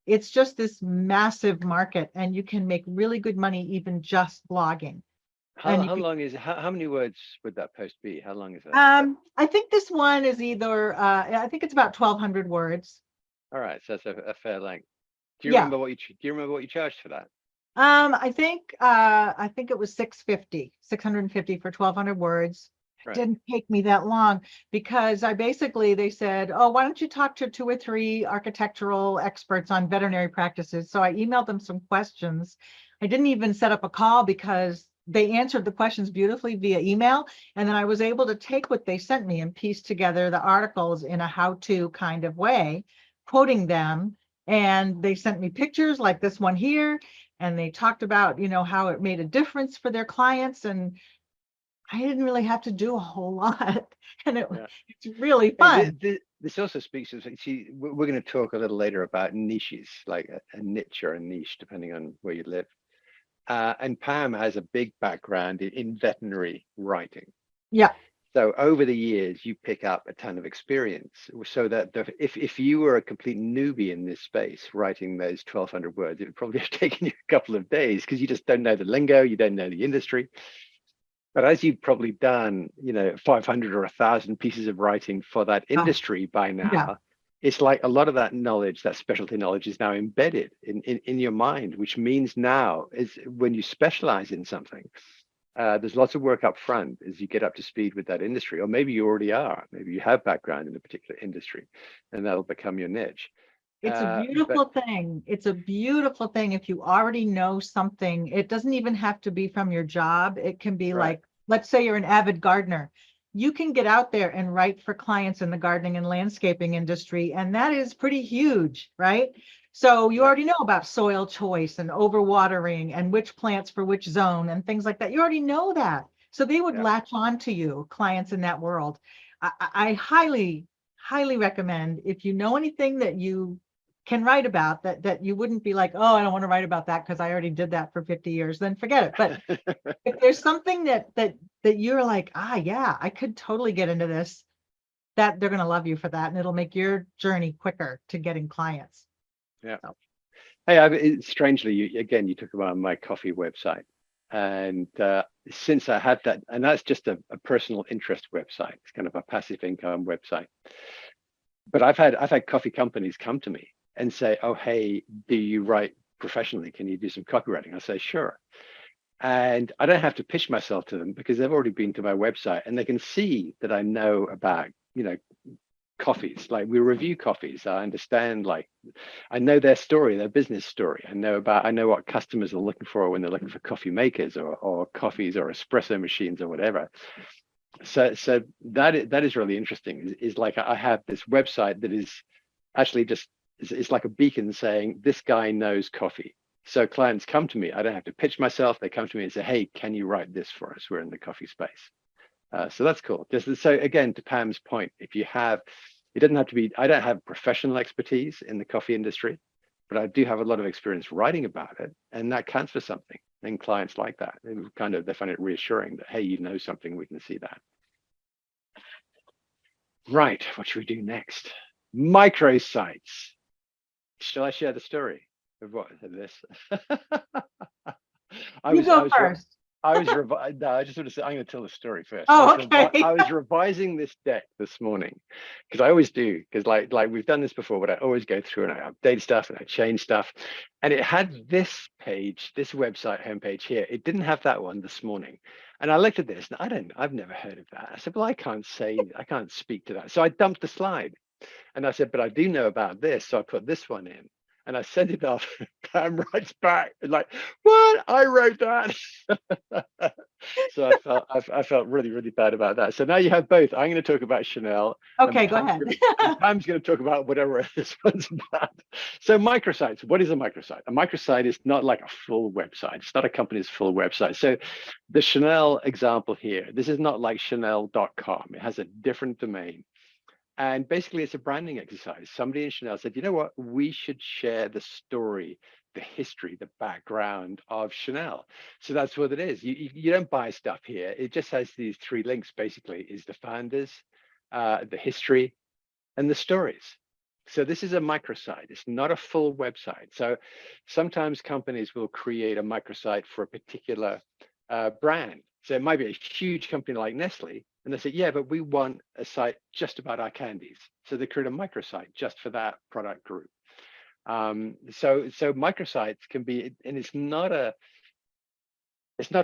It's just this massive market, and you can make really good money even just blogging. How long is how many words would that post be? How long is that? I think this one is either I think it's about 1,200 words. All right, so that's a fair length. Do you remember what you charged for that? I think it was $650 for 1,200 words. Right. It didn't take me that long because they said, oh, why don't you talk to 2 or 3 architectural experts on veterinary practices? So I emailed them some questions. I didn't even set up a call because they answered the questions beautifully via email. And then I was able to take what they sent me and piece together the articles in a how-to kind of way, quoting them. And they sent me pictures like this one here. And they talked about, how it made a difference for their clients. And I didn't really have to do a whole lot. And it's really fun. This also speaks to, we're going to talk a little later about niches, like a niche or a niche, depending on where you live. And Pam has a big background in veterinary writing. Yeah. So over the years, you pick up a ton of experience, so that if you were a complete newbie in this space, writing those 1,200 words, it would probably have taken you a couple of days because you just don't know the lingo, you don't know the industry. But as you've probably done, 500 or 1,000 pieces of writing for that industry by now, it's like a lot of that knowledge, that specialty knowledge, is now embedded in your mind, which means now is when you specialize in something, there's lots of work up front as you get up to speed with that industry, or maybe you already are. Maybe you have background in a particular industry, and that'll become your niche. It's a beautiful thing. It's a beautiful thing if you already know something. It doesn't even have to be from your job. It can be like, let's say you're an avid gardener. You can get out there and write for clients in the gardening and landscaping industry, and that is pretty huge, right? So you already know about soil choice and overwatering and which plants for which zone and things like that. You already know that. So they would latch on to you, clients in that world. I highly, highly recommend, if you know anything that you can write about, that you wouldn't be like, oh, I don't want to write about that because I already did that for 50 years, then forget it. But if there's something that you're like, yeah, I could totally get into this, that they're going to love you for that. And it'll make your journey quicker to getting clients. Yeah. Strangely, you talk about my coffee website, and since I had that, and that's just a personal interest website, it's kind of a passive income website. But I've had coffee companies come to me and say, "Oh, hey, do you write professionally? Can you do some copywriting?" I say, "Sure." And I don't have to pitch myself to them because they've already been to my website and they can see that I know about, coffees. Like, we review coffees. I understand, like, I know their story, their business story. I know what customers are looking for when they're looking for coffee makers or coffees or espresso machines or whatever. So that is really interesting. Is like, I have this website that is actually just, it's like a beacon saying this guy knows coffee. So clients come to me. I don't have to pitch myself. They come to me and say, "Hey, can you write this for us? We're in the coffee space." So that's cool. So again, to Pam's point, if you have, it doesn't have to be, I don't have professional expertise in the coffee industry, but I do have a lot of experience writing about it, and that counts for something. And clients like that. They find it reassuring that, hey, you know something, we can see that. Right, what should we do next? Microsites. Shall I share the story of this? You go first. I just want to say, I'm going to tell the story first. Oh, okay. I was revising this deck this morning because I always do, because like we've done this before, but I always go through and I update stuff and I change stuff. And it had this page, this website homepage here. It didn't have that one this morning. And I looked at this and I've never heard of that. I said, well, I can't speak to that. So I dumped the slide and I said, but I do know about this. So I put this one in. And I sent it off. Pam writes back like, "What? I wrote that." So I felt really, really bad about that. So now you have both. I'm going to talk about Chanel. Okay, go ahead. Pam's going to talk about whatever this one's about. So microsites. What is a microsite? A microsite is not like a full website. It's not a company's full website. So the Chanel example here, this is not like Chanel.com. It has a different domain. And basically, it's a branding exercise. Somebody in Chanel said, "You know what? We should share the story, the history, the background of Chanel." So that's what it is. You don't buy stuff here. It just has these three links, basically, is the founders, the history, and the stories. So this is a microsite. It's not a full website. So sometimes companies will create a microsite for a particular brand. So it might be a huge company like Nestle, and they say, "Yeah, but we want a site just about our candies." So they create a microsite just for that product group. So microsites can be, and it's not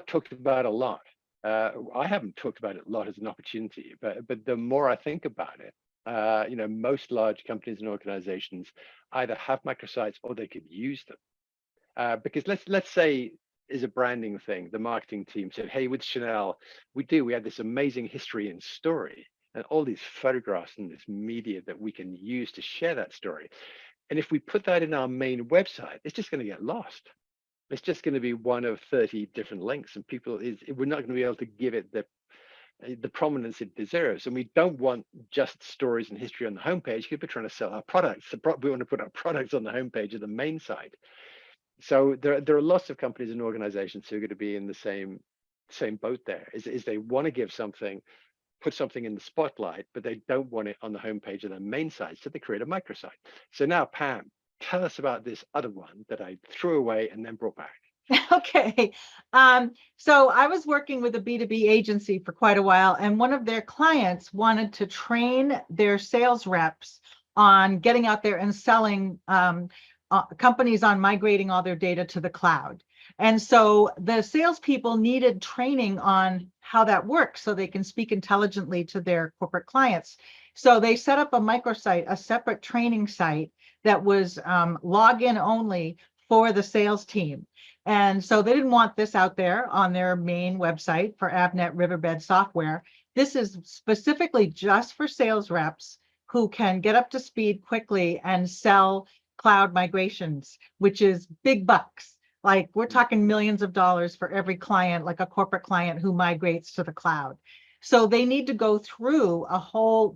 talked about a lot. I haven't talked about it a lot as an opportunity, but the more I think about it, most large companies and organizations either have microsites or they could use them. Because let's say, is a branding thing, the marketing team said, "Hey, with Chanel, we have this amazing history and story and all these photographs and this media that we can use to share that story. And if we put that in our main website, it's just going to get lost. It's just going to be one of 30 different links, and we're not going to be able to give it the prominence it deserves. And we don't want just stories and history on the homepage because we're trying to sell our products. We want to put our products on the homepage of the main site." So there are lots of companies and organizations who are going to be in the same boat there. Is they want to give something, put something in the spotlight, but they don't want it on the homepage of their main site, so they create a microsite. So now, Pam, tell us about this other one that I threw away and then brought back. Okay. So I was working with a B2B agency for quite a while, and one of their clients wanted to train their sales reps on getting out there and selling companies on migrating all their data to the cloud. And so the salespeople needed training on how that works so they can speak intelligently to their corporate clients. So they set up a microsite, a separate training site that was login only for the sales team. And so they didn't want this out there on their main website for Avnet Riverbed software. This is specifically just for sales reps who can get up to speed quickly and sell cloud migrations, which is big bucks. Like, we're talking millions of dollars for every client, like a corporate client who migrates to the cloud. So they need to go through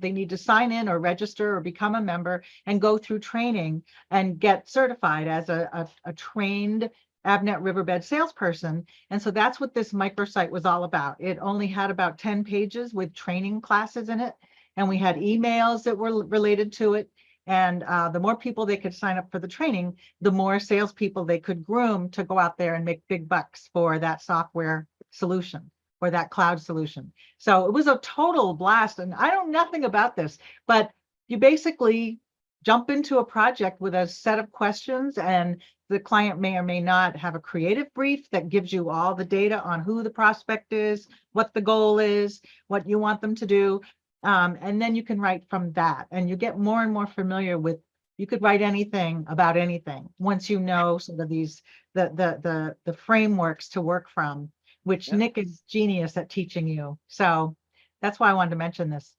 they need to sign in or register or become a member and go through training and get certified as a trained Avnet Riverbed salesperson. And so that's what this microsite was all about. It only had about 10 pages with training classes in it. And we had emails that were related to it. And the more people they could sign up for the training, the more salespeople they could groom to go out there and make big bucks for that software solution or that cloud solution. So it was a total blast. And I know nothing about this, but you basically jump into a project with a set of questions, and the client may or may not have a creative brief that gives you all the data on who the prospect is, what the goal is, what you want them to do. And then you can write from that, and you get more and more familiar with, you could write anything about anything once you know sort of these, the frameworks to work from, which Yeah. Nick is genius at teaching you. So that's why I wanted to mention this.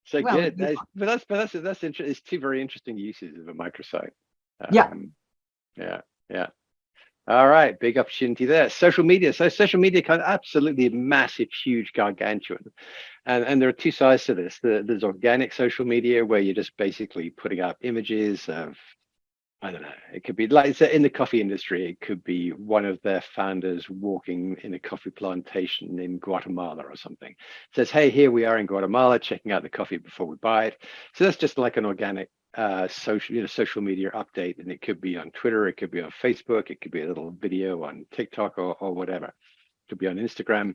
So Well, good. That's interesting. It's two very interesting uses of a microsite. yeah. Yeah, yeah. All right, big opportunity there. Social media. So social media kind of absolutely massive, huge, gargantuan. And there are two sides to this. There's organic social media where you're just basically putting up images of, I don't know, it could be like say in the coffee industry, it could be one of their founders walking in a coffee plantation in Guatemala or something. It says, hey, here we are in Guatemala, checking out the coffee before we buy it. So that's just like an organic social media update. And it could be on Twitter, it could be on Facebook, it could be a little video on TikTok or whatever. It could be on Instagram.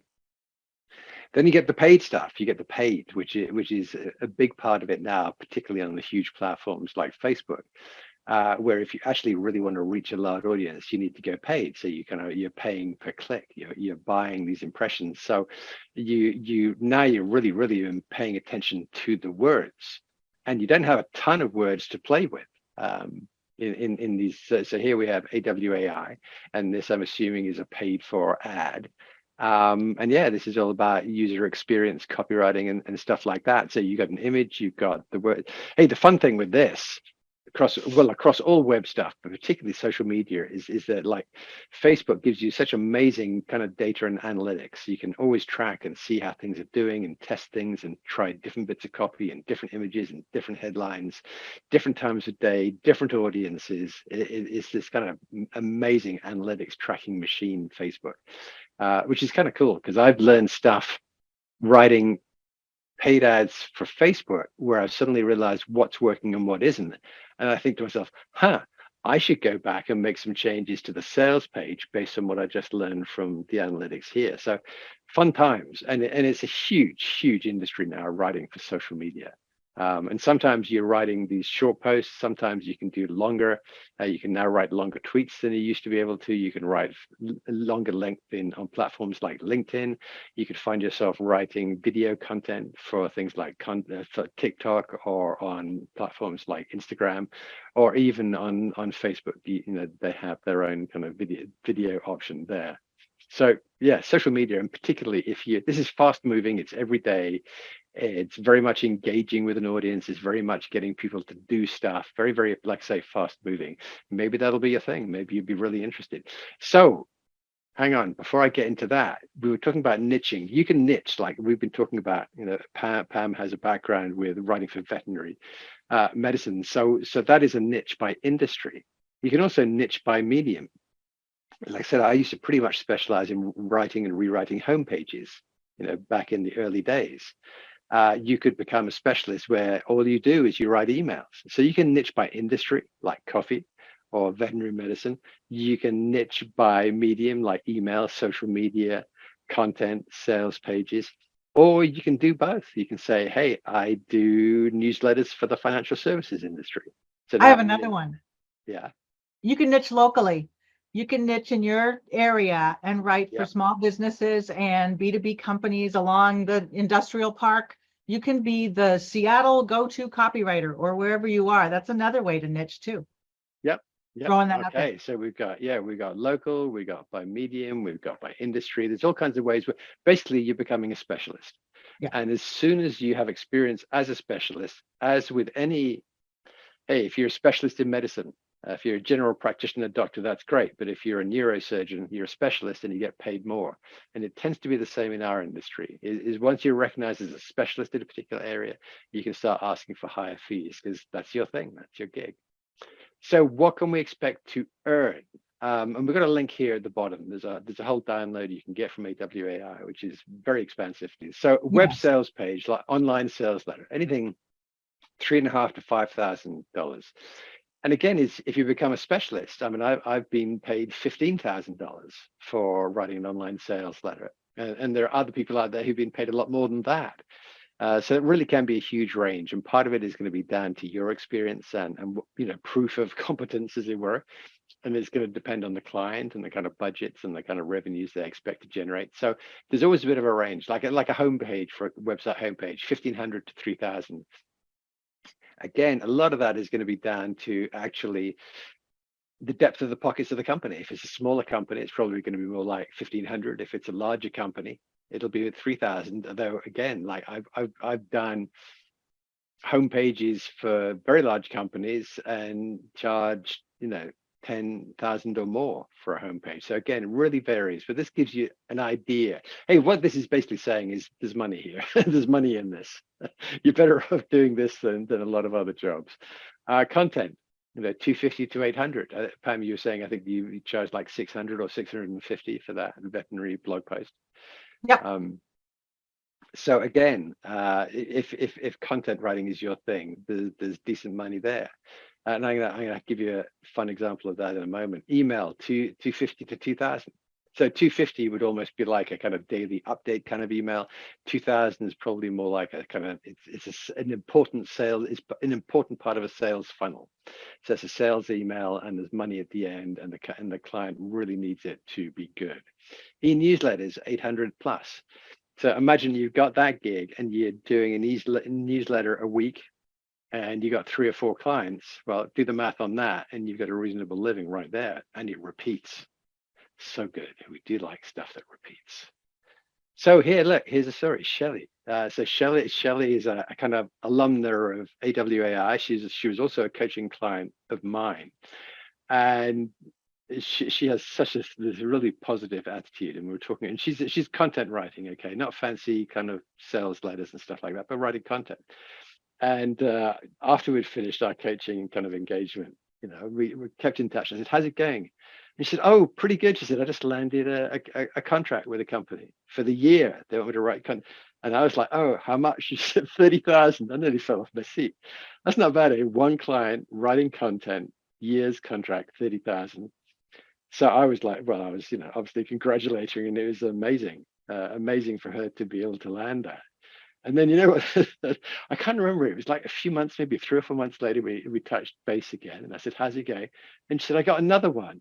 Then you get the paid stuff. You get the paid, which is a big part of it now, particularly on the huge platforms like Facebook. Where if you actually really want to reach a large audience, you need to go paid. So you're paying per click. You're buying these impressions. So you're really paying attention to the words, and you don't have a ton of words to play with. In these, so here we have AWAI, and this I'm assuming is a paid for ad. And yeah, this is all about user experience, copywriting, and stuff like that. So you got an image, you've got the word. Hey, the fun thing with this across all web stuff, but particularly social media, is that like Facebook gives you such amazing kind of data and analytics. You can always track and see how things are doing and test things and try different bits of copy and different images and different headlines, different times of day, different audiences. It's this kind of amazing analytics tracking machine, Facebook, which is kind of cool because I've learned stuff writing paid ads for Facebook where I suddenly realized what's working and what isn't. And I think to myself, I should go back and make some changes to the sales page based on what I just learned from the analytics here. So fun times. And it's a huge industry now writing for social media. And sometimes you're writing these short posts. Sometimes you can do longer. You can now write longer tweets than you used to be able to. You can write longer length on platforms like LinkedIn. You could find yourself writing video content for things like for TikTok or on platforms like Instagram, or even on Facebook. They have their own kind of video option there. So yeah, social media, and particularly this is fast moving, it's every day, it's very much engaging with an audience, it's very much getting people to do stuff, very, like say, fast moving. Maybe that'll be a thing. Maybe you'd be really interested. So hang on, before I get into that, we were talking about niching. You can niche, like we've been talking about, Pam has a background with writing for veterinary medicine. So that is a niche by industry. You can also niche by medium. Like I said, I used to pretty much specialize in writing and rewriting homepages, back in the early days. You could become a specialist where all you do is you write emails. So you can niche by industry, like coffee or veterinary medicine. You can niche by medium, like email, social media, content, sales pages, or you can do both. You can say, hey, I do newsletters for the financial services industry. So I have another one. Yeah. You can niche locally. You can niche in your area and write for small businesses and B2B companies along the industrial park. You can be the Seattle go-to copywriter or wherever you are. That's another way to niche too. Yep. Throwing that out there. Okay, so we've got local, we've got by medium, we've got by industry. There's all kinds of ways where basically you're becoming a specialist. Yeah. And as soon as you have experience as a specialist, as with any, hey, if you're a specialist in medicine, if you're a general practitioner doctor, that's great. But if you're a neurosurgeon, you're a specialist and you get paid more. And it tends to be the same in our industry. Is once you're recognized as a specialist in a particular area, you can start asking for higher fees because that's your thing, that's your gig. So what can we expect to earn? And we've got a link here at the bottom. There's a whole download you can get from AWAI, which is very expansive. So web sales page, like online sales letter, anything $3,500 to $5,000. And again, if you become a specialist, I mean, I've been paid $15,000 for writing an online sales letter, and there are other people out there who've been paid a lot more than that. So it really can be a huge range, and part of it is going to be down to your experience and proof of competence, as it were. And it's going to depend on the client and the kind of budgets and the kind of revenues they expect to generate. So there's always a bit of a range, like a homepage for a website homepage, 1,500 to 3,000. Again, a lot of that is going to be down to actually the depth of the pockets of the company. If it's a smaller company, it's probably going to be more like 1,500. If it's a larger company, it'll be at 3,000. Although again, like I've done homepages for very large companies and charged, 10,000 or more for a homepage. So again, it really varies, but this gives you an idea. Hey, what this is basically saying is there's money here. There's money in this. You're better off doing this than a lot of other jobs. Content, 250 to 800. Pam, you were saying, I think you charge like 600 or 650 for that veterinary blog post. Yeah. So again, if content writing is your thing, there's decent money there. And I'm gonna give you a fun example of that in a moment. Email, 250 to 2,000. So 250 would almost be like a kind of daily update kind of email. 2,000 is probably more like a kind of an important sale. It's an important part of a sales funnel. So it's a sales email, and there's money at the end, and the client really needs it to be good. E-newsletters, 800 plus. So imagine you've got that gig and you're doing a newsletter a week, and you got 3 or 4 clients. Well, do the math on that, and you've got a reasonable living right there, and it repeats. So good. We do like stuff that repeats. So here, look, here's a story. Shelley. So Shelley is a kind of alumna of AWAI. She was also a coaching client of mine, and she has this really positive attitude. And we were talking, and she's content writing, okay, not fancy kind of sales letters and stuff like that, but writing content. And after we'd finished our coaching kind of engagement, we kept in touch. I said, how's it going? And she said, oh, pretty good. She said, I just landed a contract with a company for the year. They want me to write content. And I was like, oh, how much? She said, 30,000. I nearly fell off my seat. That's not bad. One client writing content, year's contract, 30,000. So I was like, well, I was, obviously congratulating, and it was amazing for her to be able to land that. And then, what, I can't remember. It was like a few months, maybe 3 or 4 months later, we touched base again. And I said, how's it going? And she said, I got another one.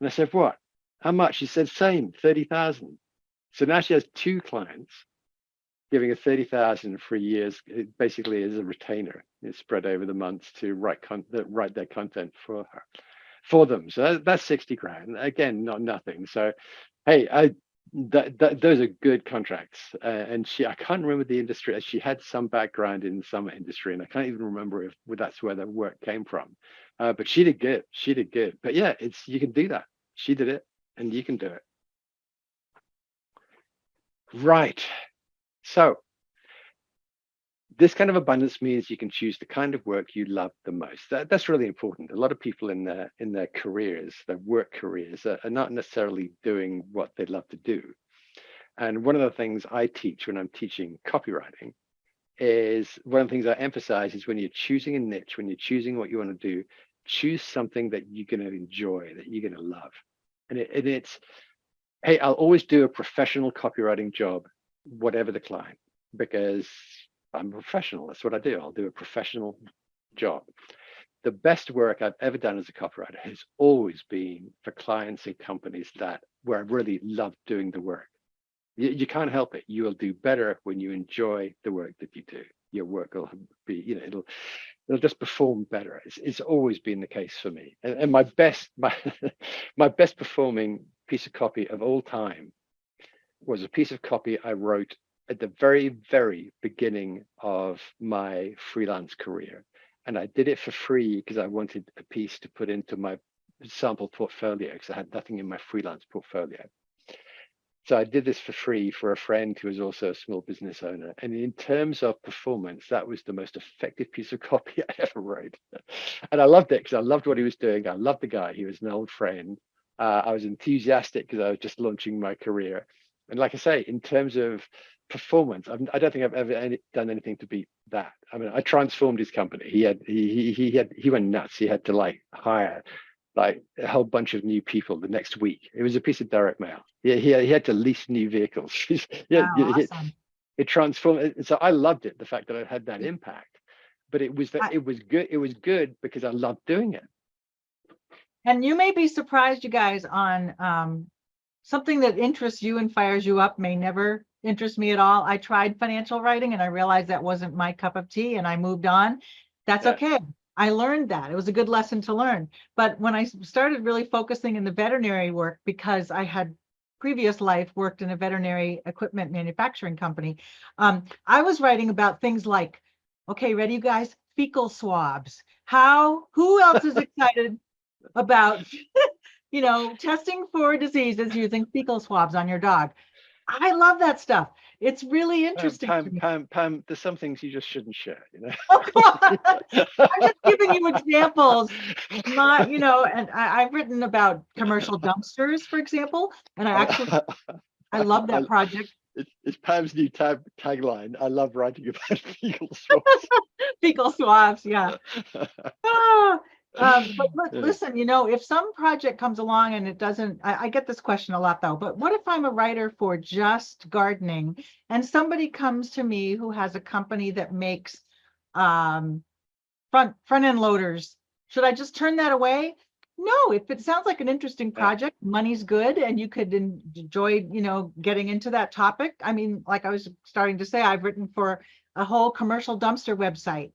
And I said, what? How much? She said, same, 30,000. So now she has 2 clients giving her 30,000 for years, basically as a retainer. It's spread over the months to write their content for them. So that's 60 grand. Again, not nothing. So, hey, those are good contracts. And I can't remember the industry. She had some background in some industry, and I can't even remember if that's where the work came from. But she did good. But yeah, you can do that. She did it, and you can do it. Right. So this kind of abundance means you can choose the kind of work you love the most. That's really important. A lot of people in their careers, their work careers, are not necessarily doing what they love to do. And one of the things I teach when I'm teaching copywriting is, one of the things I emphasize is, when you're choosing a niche, when you're choosing what you want to do, choose something that you're going to enjoy, that you're going to love. And it's, hey, I'll always do a professional copywriting job, whatever the client, because I'm a professional. That's what I do. I'll do a professional job. The best work I've ever done as a copywriter has always been for clients and companies where I really love doing the work. You can't help it. You will do better when you enjoy the work that you do. Your work will be, it'll just perform better. It's always been the case for me. And my best performing piece of copy of all time was a piece of copy I wrote at the very, very beginning of my freelance career. And I did it for free because I wanted a piece to put into my sample portfolio, because I had nothing in my freelance portfolio. So I did this for free for a friend who was also a small business owner. And in terms of performance, that was the most effective piece of copy I ever wrote. And I loved it because I loved what he was doing. I loved the guy. He was an old friend. I was enthusiastic because I was just launching my career. And like I say, in terms of performance, I don't think I've ever done anything to beat that. I mean, I transformed his company. He went nuts. He had to like hire like a whole bunch of new people the next week. It was a piece of direct mail. He had to lease new vehicles. Wow, awesome. It transformed. So I loved it, the fact that I had that impact. But it was I- it was good. It was good because I loved doing it. And you may be surprised, you guys, on something that interests you and fires you up may never interest me at all. I tried financial writing and I realized that wasn't my cup of tea and I moved on. That's Yeah. okay. I learned that. It was a good lesson to learn. But when I started really focusing in the veterinary work, because I had previous life worked in a veterinary equipment manufacturing company, I was writing about things like, okay, ready, you guys? Fecal swabs. Who else is excited about testing for diseases using fecal swabs on your dog? I love that stuff. It's really interesting to me. Pam, there's some things you just shouldn't share, I'm just giving you examples. And I've written about commercial dumpsters, for example, and I love that project. It's Pam's new tagline. I love writing about fecal swabs. Fecal swabs, yeah. But listen, if some project comes along and it doesn't, I get this question a lot though, but what if I'm a writer for just gardening and somebody comes to me who has a company that makes front end loaders? Should I just turn that away? No, if it sounds like an interesting project, money's good, and you could enjoy, getting into that topic. I mean, like I was starting to say, I've written for a whole commercial dumpster website.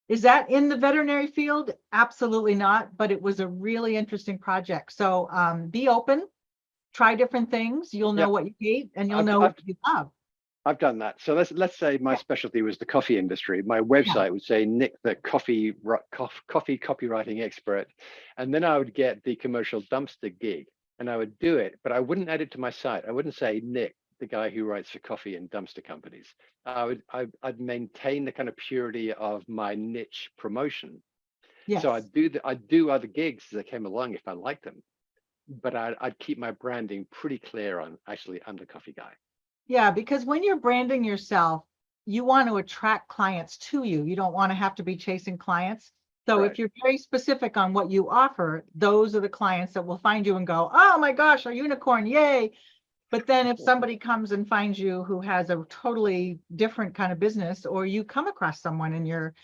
Is that in the veterinary field? Absolutely not, but it was a really interesting project. So be open, try different things. You'll know what you hate and you'll know what you love. I've done that. So let's say my specialty was the coffee industry. My website would say Nick, the coffee copywriting expert. And then I would get the commercial dumpster gig and I would do it, but I wouldn't add it to my site. I wouldn't say Nick, the guy who writes for coffee and dumpster companies. I'd maintain the kind of purity of my niche promotion. Yes. So I'd do other gigs as they came along if I liked them, but I'd keep my branding pretty clear on actually I'm the coffee guy. Yeah, because when you're branding yourself, you want to attract clients to you. You don't want to have to be chasing clients. So if you're very specific on what you offer, those are the clients that will find you and go, oh my gosh, a unicorn, yay. But then if somebody comes and finds you who has a totally different kind of business, or you come across someone in your,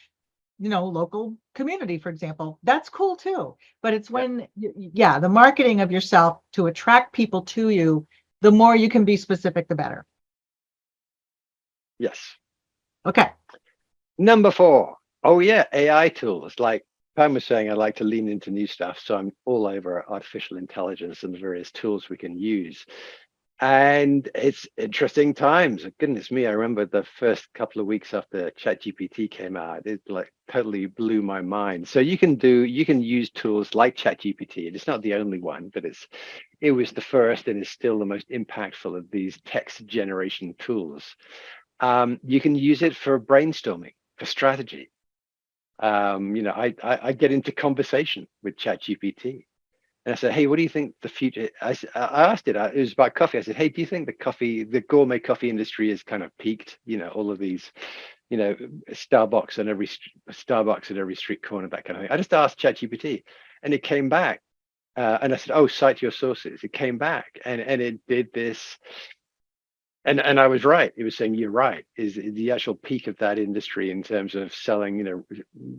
local community, for example, that's cool too. But it's when, the marketing of yourself to attract people to you, the more you can be specific, the better. Yes. Okay. Number 4. Oh yeah, AI tools. Like Pam was saying, I like to lean into new stuff. So I'm all over artificial intelligence and the various tools we can use. And it's interesting times. Goodness me, I remember the first couple of weeks after ChatGPT came out, it like totally blew my mind. So you can use tools like ChatGPT, and it's not the only one, but it was the first and is still the most impactful of these text generation tools. You can use it for brainstorming, for strategy. I get into conversation with ChatGPT. And I said, hey, what do you think the future? I asked it. It was about coffee. I said, hey, do you think the gourmet coffee industry is kind of peaked? All of these, Starbucks at every street corner, that kind of thing. I just asked ChatGPT, and it came back. And I said, oh, cite your sources. It came back, and it did this. And I was right. It was saying you're right. Is the actual peak of that industry in terms of selling,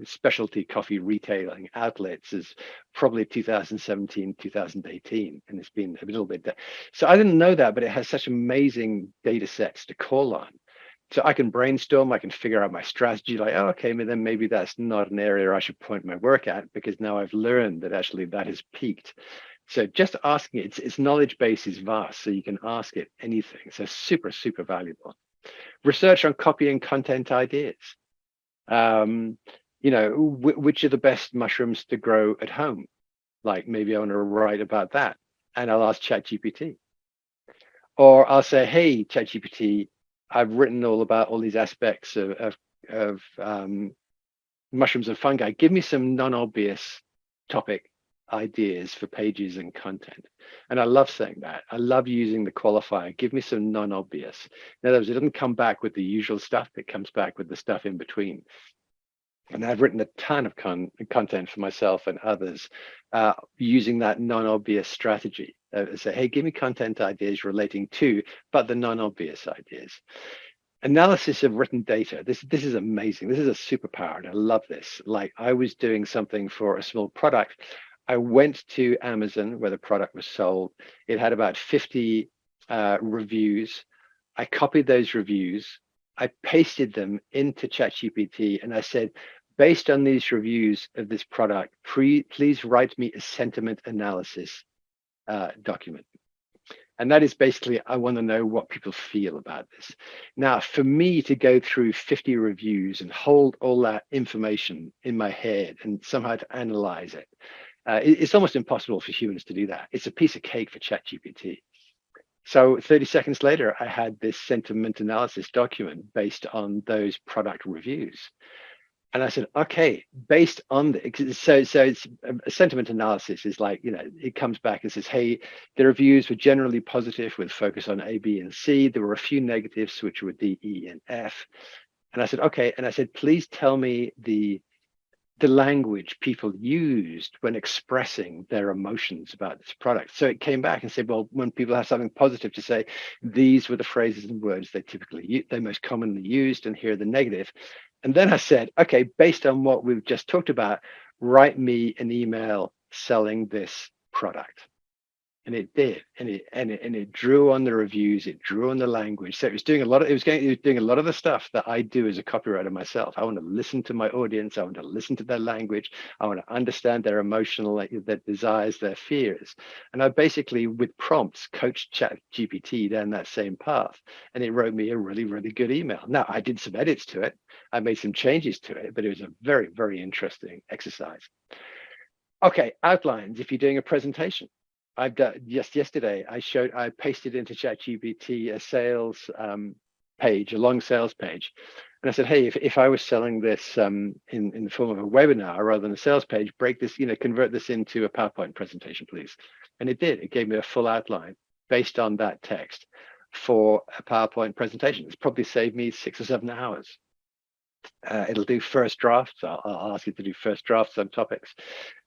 specialty coffee retailing outlets is probably 2017, 2018, and it's been a little bit. So I didn't know that, but it has such amazing data sets to call on. So I can brainstorm. I can figure out my strategy. Like, oh, okay, then maybe that's not an area I should point my work at because now I've learned that actually that has peaked. So just asking its knowledge base is vast, so you can ask it anything. So super, super valuable. Research on copy and content ideas. Which are the best mushrooms to grow at home? Like maybe I want to write about that, and I'll ask ChatGPT. Or I'll say, hey, ChatGPT, I've written all about all these aspects of mushrooms and fungi. Give me some non-obvious topic ideas for pages and content. And I love saying that. I love using the qualifier. Give me some non-obvious. In other words, it doesn't come back with the usual stuff. It comes back with the stuff in between. And I've written a ton of content for myself and others using that non-obvious strategy. Say, hey, give me content ideas relating to, but the non-obvious ideas. Analysis of written data. This is amazing. This is a superpower, and I love this. Like, I was doing something for a small product. I went to Amazon where the product was sold. It had about 50 reviews. I copied those reviews. I pasted them into ChatGPT, and I said, based on these reviews of this product, please write me a sentiment analysis document. And that is basically, I want to know what people feel about this. Now, for me to go through 50 reviews and hold all that information in my head and somehow to analyze it, it's almost impossible for humans to do that. It's a piece of cake for ChatGPT. So 30 seconds later, I had this sentiment analysis document based on those product reviews. And I said, okay, based on the, so it's a sentiment analysis is like, it comes back and says, hey, the reviews were generally positive with focus on A, B, and C. There were a few negatives, which were D, E, and F. And I said, okay. And I said, please tell me the language people used when expressing their emotions about this product. So it came back and said, well, when people have something positive to say, these were the phrases and words they most commonly used, and here are the negative. And then I said, okay, based on what we've just talked about, write me an email selling this product. And it did, and it drew on the reviews, it drew on the language. So it was doing a lot of the stuff that I do as a copywriter myself. I want to listen to my audience, I want to listen to their language, I want to understand their emotional, their desires, their fears. And I basically, with prompts, coached ChatGPT down that same path, and it wrote me a really, really good email. Now, I did some edits to it, I made some changes to it, but it was a very, very interesting exercise. Okay, outlines if you're doing a presentation. I've done just yesterday. I pasted into ChatGPT a sales page, a long sales page, and I said, hey, if I was selling this in the form of a webinar rather than a sales page, break this, convert this into a PowerPoint presentation, please. And it did. It gave me a full outline based on that text for a PowerPoint presentation. It's probably saved me 6 or 7 hours. It'll do first drafts. I'll ask it to do first drafts on topics.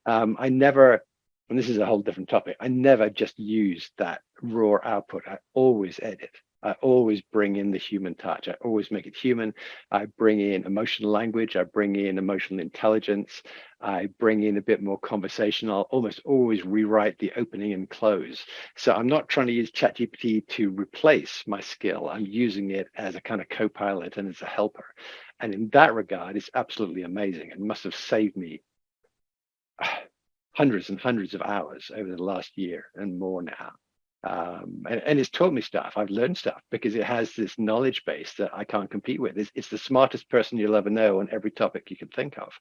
I never. And this is a whole different topic. I never just use that raw output. I always edit. I always bring in the human touch. I always make it human. I bring in emotional language. I bring in emotional intelligence. I bring in a bit more conversation. I'll almost always rewrite the opening and close. So I'm not trying to use ChatGPT to replace my skill. I'm using it as a kind of co-pilot and as a helper. And in that regard, it's absolutely amazing. It must have saved me hundreds and hundreds of hours over the last year and more now. And it's taught me stuff. I've learned stuff because it has this knowledge base that I can't compete with. It's the smartest person you'll ever know on every topic you can think of.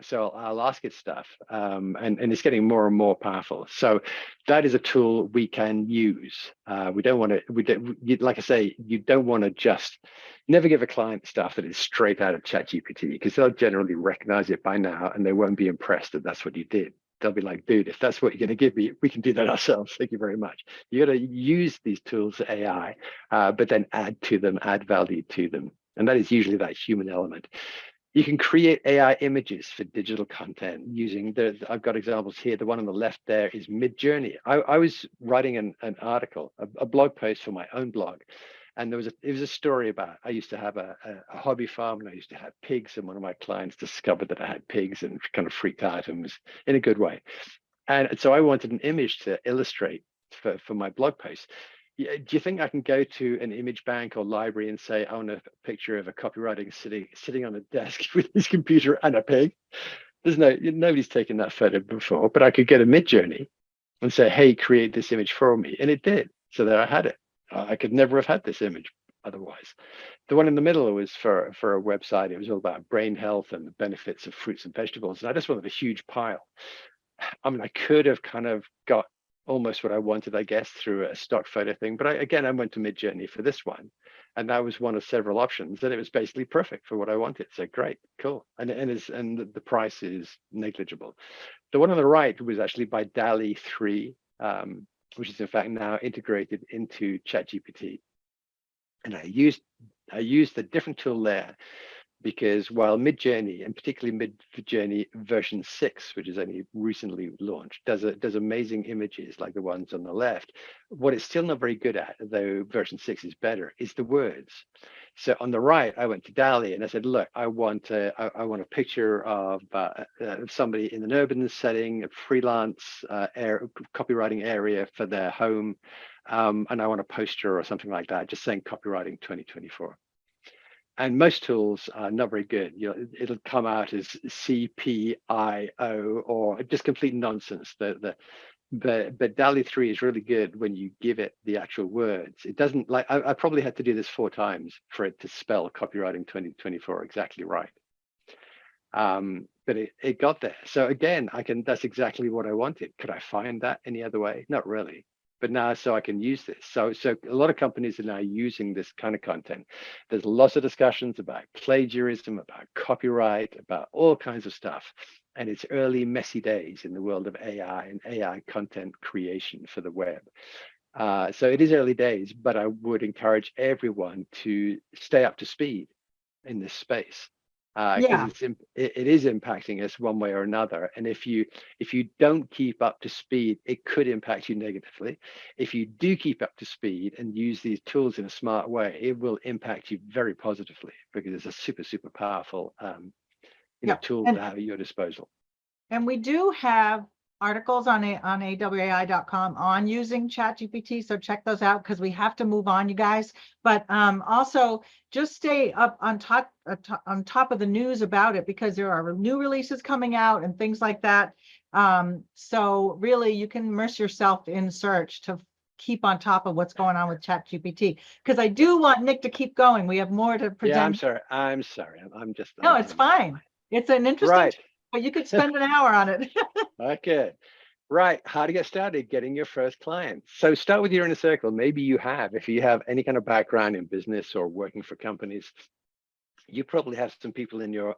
So I'll ask it stuff, and it's getting more and more powerful. So that is a tool we can use. We don't want to, like I say, you don't want to just never give a client stuff that is straight out of ChatGPT, because they'll generally recognize it by now and they won't be impressed that that's what you did. They'll be like, dude, if that's what you're going to give me, we can do that ourselves. Thank you very much. You got to use these tools, AI, but then add to them, add value to them. And that is usually that human element. You can create AI images for digital content using I've got examples here. The one on the left there is Mid-Journey. I was writing an article, a blog post for my own blog. And it was a story about, I used to have a hobby farm and I used to have pigs, and one of my clients discovered that I had pigs and kind of freaked out and was in a good way. And so I wanted an image to illustrate for my blog post. Do you think I can go to an image bank or library and say, I want a picture of a copywriting sitting on a desk with his computer and a pig? Nobody's taken that photo before, but I could get a Mid-Journey and say, hey, create this image for me. And it did. So there I had it. I could never have had this image otherwise. The one in the middle was for a website. It was all about brain health and the benefits of fruits and vegetables. And I just wanted a huge pile. I mean, I could have kind of got almost what I wanted, I guess, through a stock photo thing. But I went to Midjourney for this one, and that was one of several options, and it was basically perfect for what I wanted. So great, cool, and the price is negligible. The one on the right was actually by DALL-E 3, which is in fact now integrated into ChatGPT, and I used a different tool there, because while Midjourney, and particularly Midjourney version 6, which is only recently launched, does amazing images like the ones on the left, what it's still not very good at, though version 6 is better, is the words. So on the right, I went to DALL-E and I said, look, I want a picture of somebody in an urban setting, a freelance copywriting area for their home, and I want a poster or something like that, just saying copywriting 2024. And most tools are not very good. It'll come out as CPIO or just complete nonsense. But DALL-E 3 is really good when you give it the actual words. It doesn't, like, I probably had to do this 4 times for it to spell copywriting 2024 exactly right. But it got there. So again, that's exactly what I wanted. Could I find that any other way? Not really. But now, so I can use this. So a lot of companies are now using this kind of content. There's lots of discussions about plagiarism, about copyright, about all kinds of stuff. And it's early, messy days in the world of AI and AI content creation for the web. So it is early days, but I would encourage everyone to stay up to speed in this space. Because it is impacting us one way or another, and if you don't keep up to speed, it could impact you negatively. If you do keep up to speed and use these tools in a smart way, it will impact you very positively, because it's a super powerful tool to have at your disposal. And we do have articles on AWAI.com on using ChatGPT, so check those out, because we have to move on, you guys. But also just stay up on top of the news about it, because there are new releases coming out and things like that. So really, you can immerse yourself in search to keep on top of what's going on with ChatGPT, because I do want Nick to keep going. We have more to present. Yeah, I'm sorry. No, it's fine. It's an interesting. Right. But you could spend an hour on it. Okay. Right. How to get started getting your first client. So start with your inner circle. Maybe if you have any kind of background in business or working for companies, you probably have some people in your,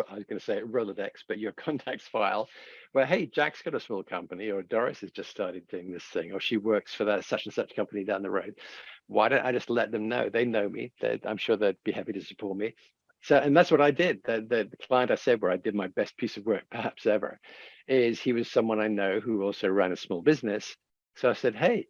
I was going to say Rolodex, but your contacts file where, hey, Jack's got a small company, or Doris has just started doing this thing, or she works for that such and such company down the road. Why don't I just let them know? They know me. I'm sure they'd be happy to support me. So, and that's what I did. The client I said where I did my best piece of work perhaps ever, is he was someone I know who also ran a small business. So I said, hey,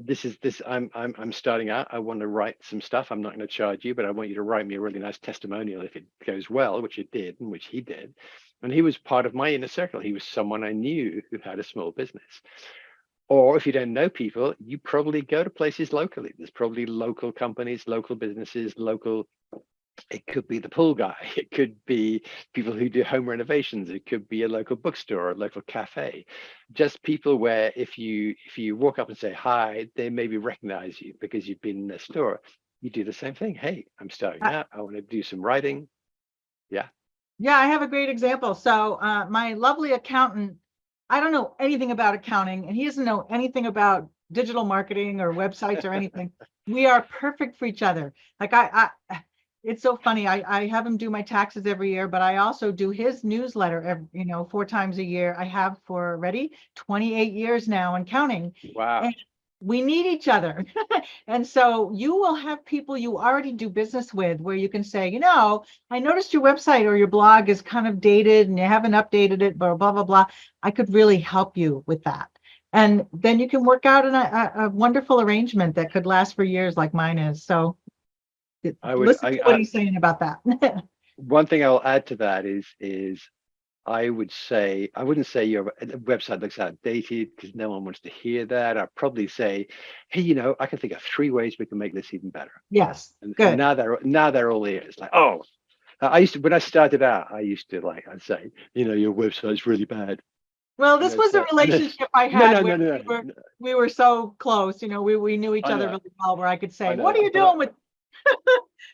I'm starting out. I want to write some stuff. I'm not going to charge you, but I want you to write me a really nice testimonial if it goes well, which it did, and which he did. And he was part of my inner circle. He was someone I knew who had a small business. Or if you don't know people, you probably go to places locally. There's probably local companies, local businesses, it could be the pool guy. It could be people who do home renovations. It could be a local bookstore, or a local cafe. Just people where if you walk up and say hi, they maybe recognize you because you've been in their store. You do the same thing. Hey, I'm starting out. I want to do some writing. Yeah. Yeah, I have a great example. So my lovely accountant, I don't know anything about accounting, and he doesn't know anything about digital marketing or websites or anything. We are perfect for each other. Like it's so funny. I have him do my taxes every year, but I also do his newsletter 4 times a year. I have for 28 years now and counting. Wow. And we need each other. And so you will have people you already do business with where you can say, I noticed your website or your blog is kind of dated and you haven't updated it, blah, blah, blah, blah. I could really help you with that. And then you can work out a wonderful arrangement that could last for years like mine is. So listen to what he's saying about that. One thing I'll add to that is I wouldn't say your website looks outdated, because no one wants to hear that. I'd probably say, hey, I can think of 3 ways we can make this even better. Yes. And good. now they're all ears. Like, oh, when I started out, I'd say, your website's really bad. Well, this was a relationship I had where we were so close. We knew each other really well, where I could say, what are you doing with?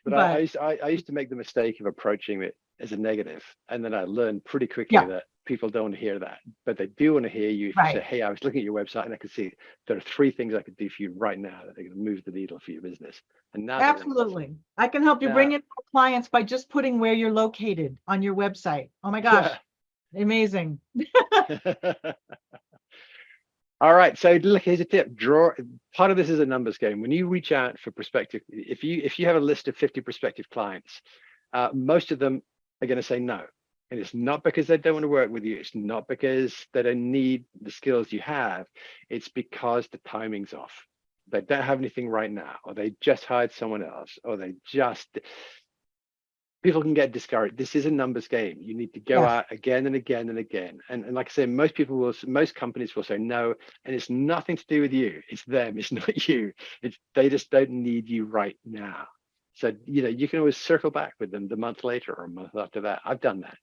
But I used to make the mistake of approaching it as a negative, and then I learned pretty quickly that people don't want to hear that, but they do want to hear you if you say, Right. hey, I was looking at your website and I could see there are 3 things I could do for you right now that are going to move the needle for your business. And now they want to listen. Absolutely. I can help you Now, bring in more clients by just putting where you're located on your website. Oh my gosh, amazing. All right, so look, here's a tip. Part of this is a numbers game. When you reach out for prospective, if you have a list of 50 prospective clients, most of them are going to say no. And it's not because they don't want to work with you. It's not because they don't need the skills you have. It's because the timing's off. They don't have anything right now, or they just hired someone else, or people can get discouraged. This is a numbers game. You need to go out again and again and again. And like I say, most companies will say no, and it's nothing to do with you. It's them. It's not you. They just don't need you right now. So, you can always circle back with them the month later or a month after that. I've done that.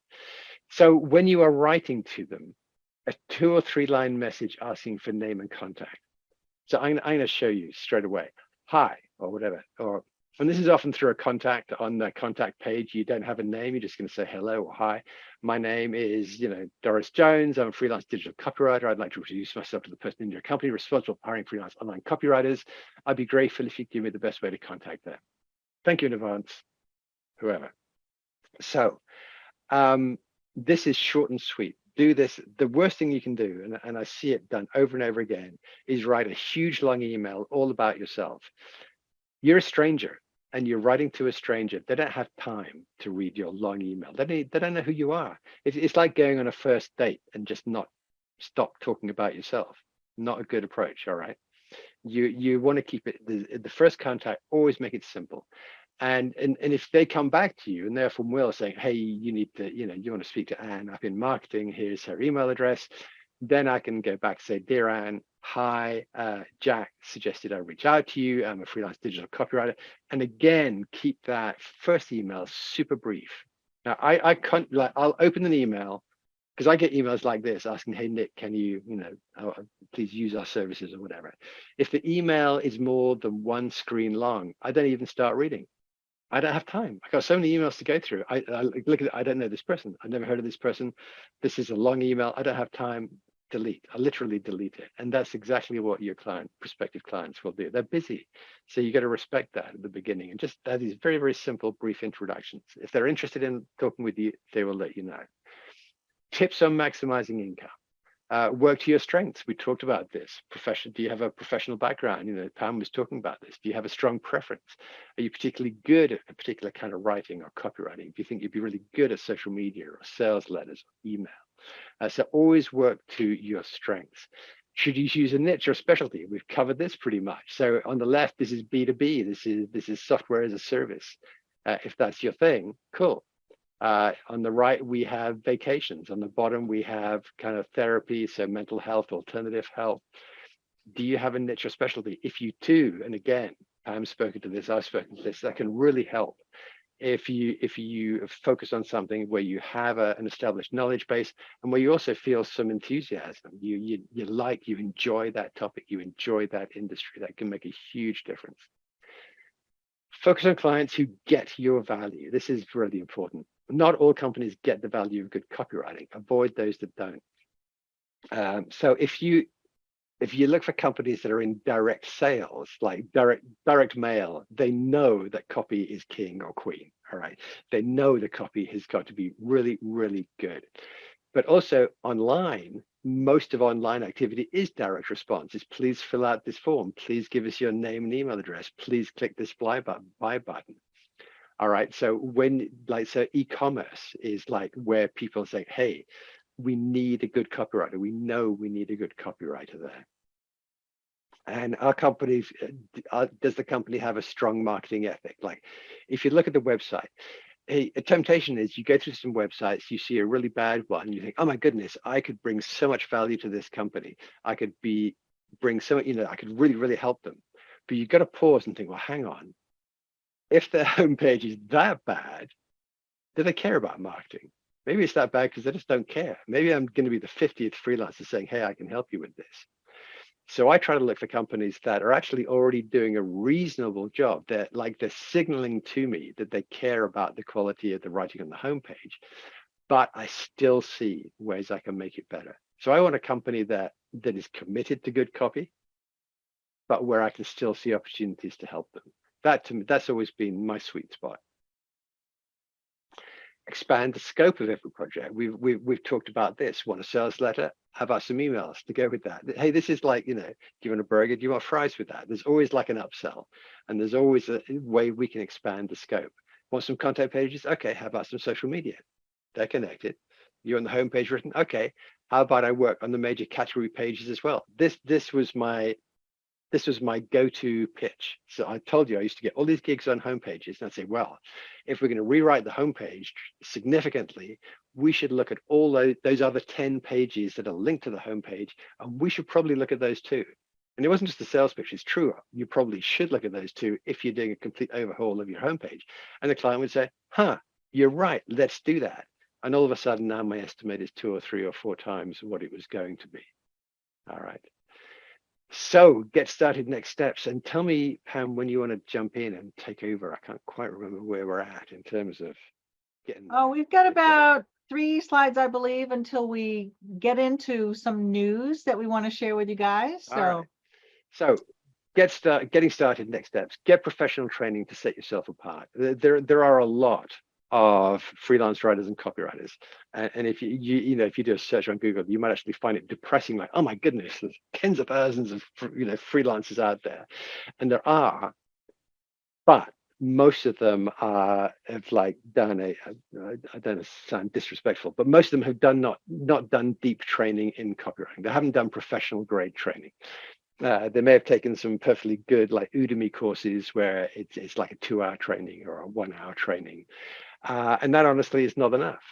So when you are writing to them, a 2 or 3 line message asking for name and contact. So I'm going to show you straight away. Hi, or whatever, and this is often through a contact on the contact page. You don't have a name. You're just going to say hello or hi. My name is, Doris Jones. I'm a freelance digital copywriter. I'd like to introduce myself to the person in your company responsible for hiring freelance online copywriters. I'd be grateful if you give me the best way to contact them. Thank you in advance, whoever. So this is short and sweet. Do this. The worst thing you can do, and I see it done over and over again, is write a huge long email all about yourself. You're a stranger and you're writing to a stranger. They don't have time to read your long email. They don't know who you are. It's like going on a first date and just not stop talking about yourself. Not a good approach. All right. You want to keep it the first contact, always make it simple. And if they come back to you and they're from Will saying, hey, you need to, you want to speak to Anne up in marketing, here's her email address, then I can go back and say, dear Anne, hi, Jack suggested I reach out to you. I'm a freelance digital copywriter. And again, keep that first email super brief. Now, I can't, I'll open an email because I get emails like this asking, hey, Nick, can you, please use our services or whatever. If the email is more than 1 screen long, I don't even start reading. I don't have time. I've got so many emails to go through. I look at it, I don't know this person. I've never heard of this person. This is a long email. I don't have time. Delete. I literally delete it. And that's exactly what your prospective clients will do. They're busy. So you got to respect that at the beginning and just have these very, very simple, brief introductions. If they're interested in talking with you, they will let you know. Tips on maximizing income. Work to your strengths. We talked about this. Do you have a professional background? Pam was talking about this. Do you have a strong preference? Are you particularly good at a particular kind of writing or copywriting? Do you think you'd be really good at social media or sales letters or email? So always work to your strengths. Should you use a niche or specialty? We've covered this pretty much. So on the left, this is B2B. This is software as a service. If that's your thing, cool. On the right, we have vacations. On the bottom, we have kind of therapy, so mental health, alternative health. Do you have a niche or specialty? If you do, and again, Pam's spoken to this, I've spoken to this, that can really help. If you focus on something where you have an established knowledge base and where you also feel some enthusiasm, you enjoy that topic, you enjoy that industry, that can make a huge difference. Focus on clients who get your value. This is really important. Not all companies get the value of good copywriting. Avoid those that don't. So if you look for companies that are in direct sales, like direct mail, they know that copy is king or queen. All right. They know the copy has got to be really, really good. But also online, most of online activity is direct responses. Please fill out this form. Please give us your name and email address. Please click this buy button. All right. So e-commerce is like where people say, hey, we need a good copywriter. We know we need a good copywriter there. And our company, does the company have a strong marketing ethic? Like if you look at the website, a temptation is you go through some websites, you see a really bad one, and you think, oh my goodness, I could bring so much value to this company. I could bring so, I could really, really help them. But you've got to pause and think, well, hang on. If their homepage is that bad, do they care about marketing? Maybe it's that bad because they just don't care. Maybe I'm going to be the 50th freelancer saying, hey, I can help you with this. So I try to look for companies that are actually already doing a reasonable job. They're signaling to me that they care about the quality of the writing on the homepage. but I still see ways I can make it better. So I want a company that is committed to good copy, but where I can still see opportunities to help them. That, to me, that's always been my sweet spot. Expand the scope of every project. We've talked about this. Want a sales letter? How about some emails to go with that? Hey, this is like, do you want a burger? Do you want fries with that? There's always like an upsell, and there's always a way we can expand the scope. Want some content pages? Okay, how about some social media? They're connected. You're on the homepage written. Okay, how about I work on the major category pages as well? This was my go-to pitch. So I told you I used to get all these gigs on homepages, and I'd say, well, if we're going to rewrite the homepage significantly, we should look at all those other 10 pages that are linked to the homepage, and we should probably look at those too. And it wasn't just a sales pitch, it's true. You probably should look at those too if you're doing a complete overhaul of your homepage. And the client would say, you're right, let's do that. And all of a sudden now my estimate is 2 or 3 or 4 times what it was going to be. All right. So get started, next steps. And tell me, Pam, when you want to jump in and take over. I can't quite remember where we're at in terms of getting. Oh, we've got about 3 slides, I believe, until we get into some news that we want to share with you guys. So getting started, next steps. Get professional training to set yourself apart. There are a lot of freelance writers and copywriters, and if you do a search on Google, you might actually find it depressing, like, oh my goodness, there's tens of thousands of freelancers out there, and there are, but most of them have like done I don't sound disrespectful, but most of them have done not done deep training in copywriting. They haven't done professional grade training. They may have taken some perfectly good like Udemy courses where it's like a 2-hour training or a 1-hour training. And that honestly is not enough.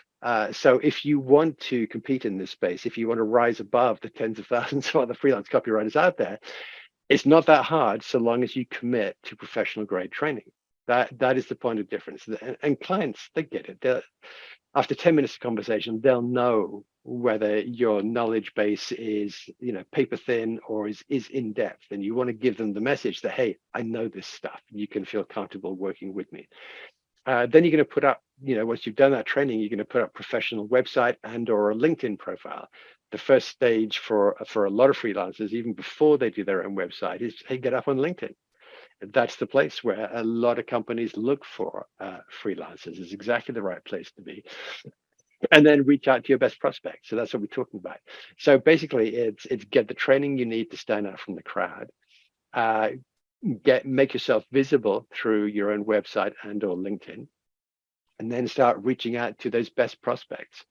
So if you want to compete in this space, if you want to rise above the tens of thousands of other freelance copywriters out there, it's not that hard so long as you commit to professional grade training. That is the point of difference. And clients, they get it. After 10 minutes of conversation, they'll know whether your knowledge base is paper thin or is in depth. And you want to give them the message that, hey, I know this stuff. You can feel comfortable working with me. Then you're going to put up, once you've done that training, you're going to put up professional website and or a LinkedIn profile. The first stage for a lot of freelancers, even before they do their own website, is, hey, get up on LinkedIn. That's the place where a lot of companies look for freelancers. It's exactly the right place to be. And then reach out to your best prospects. So that's what we're talking about. So basically, it's get the training you need to stand out from the crowd. Make yourself visible through your own website and or LinkedIn, and then start reaching out to those best prospects.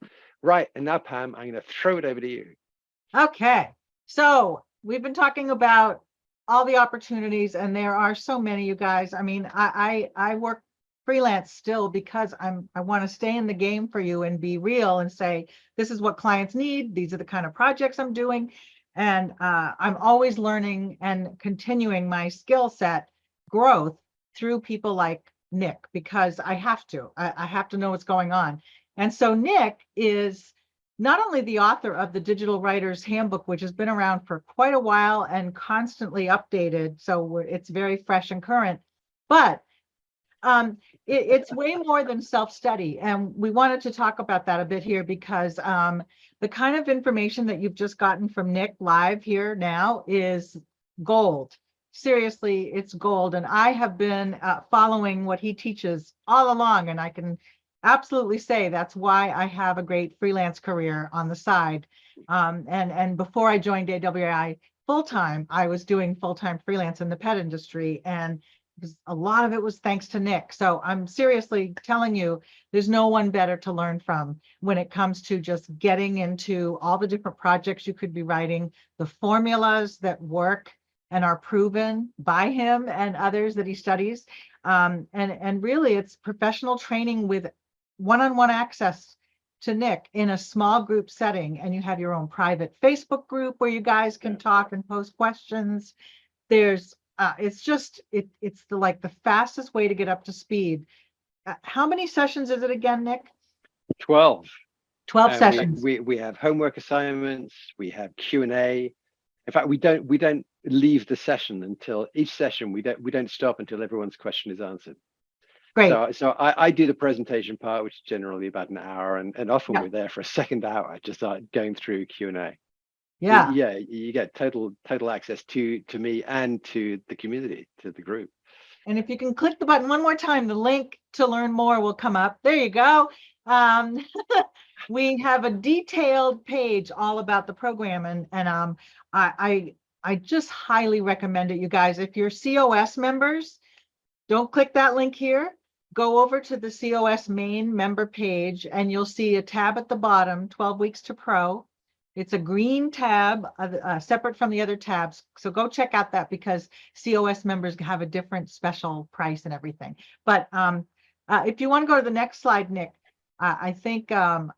Right. And now, Pam, I'm going to throw it over to you. Okay. So we've been talking about all the opportunities, and there are so many, you guys. I mean, I work freelance still because I want to stay in the game for you and be real and say, this is what clients need. These are the kind of projects I'm doing. And I'm always learning and continuing my skill set growth through people like Nick, because I have to know what's going on. And so Nick is not only the author of the Digital Writer's Handbook, which has been around for quite a while and constantly updated, so it's very fresh and current, but it's way more than self-study. And we wanted to talk about that a bit here because the kind of information that you've just gotten from Nick live here now is gold. Seriously, it's gold. And I have been following what he teaches all along, and I can absolutely say that's why I have a great freelance career on the side. And before I joined AWAI full-time, I was doing full-time freelance in the pet industry, and a lot of it was thanks to Nick. So I'm seriously telling you, there's no one better to learn from when it comes to just getting into all the different projects you could be writing, the formulas that work and are proven by him and others that he studies. And really, it's professional training with one-on-one access to Nick in a small group setting. And you have your own private Facebook group where you guys can talk and post questions. There's it's the fastest way to get up to speed. How many sessions is it again, Nick? 12. 12 sessions. We have homework assignments. We have Q&A. In fact, we don't leave the session until each session. We don't stop until everyone's question is answered. Great. So I do the presentation part, which is generally about an hour, and often Yeah. we're there for a second hour, just going through Q&A. Yeah. Yeah, you get total access to me and to the community, to the group. And if you can click the button one more time, the link to learn more will come up. There you go. We have a detailed page all about the program, and I just highly recommend it, you guys. If you're COS members, don't click that link here. Go over to the COS main member page, and you'll see a tab at the bottom, 12 Weeks to Pro. It's a green tab, separate from the other tabs. So go check out that, because COS members have a different special price and everything. But if you want to go to the next slide, Nick, I think I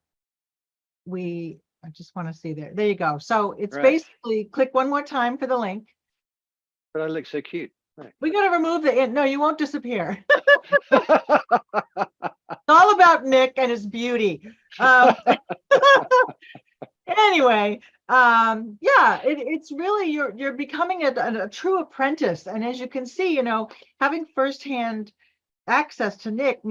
just want to see there. There you go. So it's Right. basically click one more time for the link. But I look so cute. Right. We got to remove no, you won't disappear. It's all about Nick and his beauty. Anyway, yeah, it's really, you're becoming a true apprentice. And as you can see, having firsthand access to Nick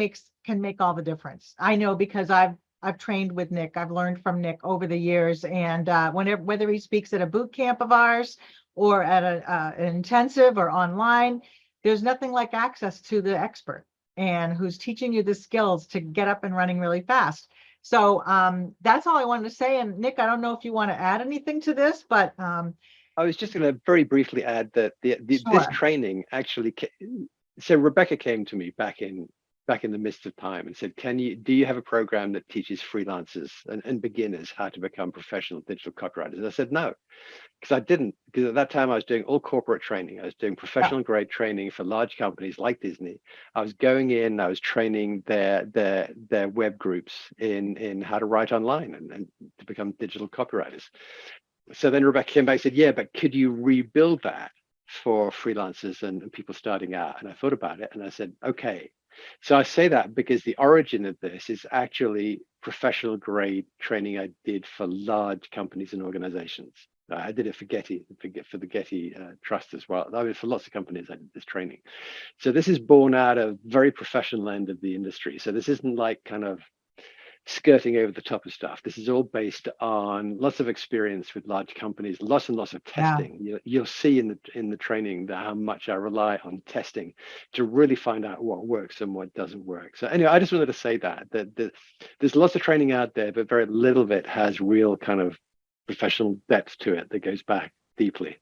can make all the difference. I know, because I've trained with Nick. I've learned from Nick over the years, and whether he speaks at a boot camp of ours or at an intensive or online, there's nothing like access to the expert and who's teaching you the skills to get up and running really fast. So that's all I wanted to say. And Nick, I don't know if you want to add anything to this, but I was just going to very briefly add that this training actually. So Rebecca came to me back in the midst of time and said, do you have a program that teaches freelancers and beginners how to become professional digital copywriters? And I said, no, because I didn't, because at that time I was doing all corporate training. I was doing professional grade training for large companies like Disney. I was going in, I was training their web groups in how to write online and to become digital copywriters. So then Rebecca came back and said, yeah, but could you rebuild that for freelancers and people starting out? And I thought about it and I said, okay. So I say that because the origin of this is actually professional grade training I did for large companies and organizations. I did it for the Getty Trust as well. I mean, for lots of companies, I did this training. So this is born out of very professional end of the industry. So this isn't like kind of skirting over the top of stuff. This is all based on lots of experience with large companies, lots and lots of testing. Yeah. You'll see in the training that how much I rely on testing to really find out what works and what doesn't work. So anyway, I just wanted to say that there's lots of training out there, but very little of it has real kind of professional depth to it that goes back deeply.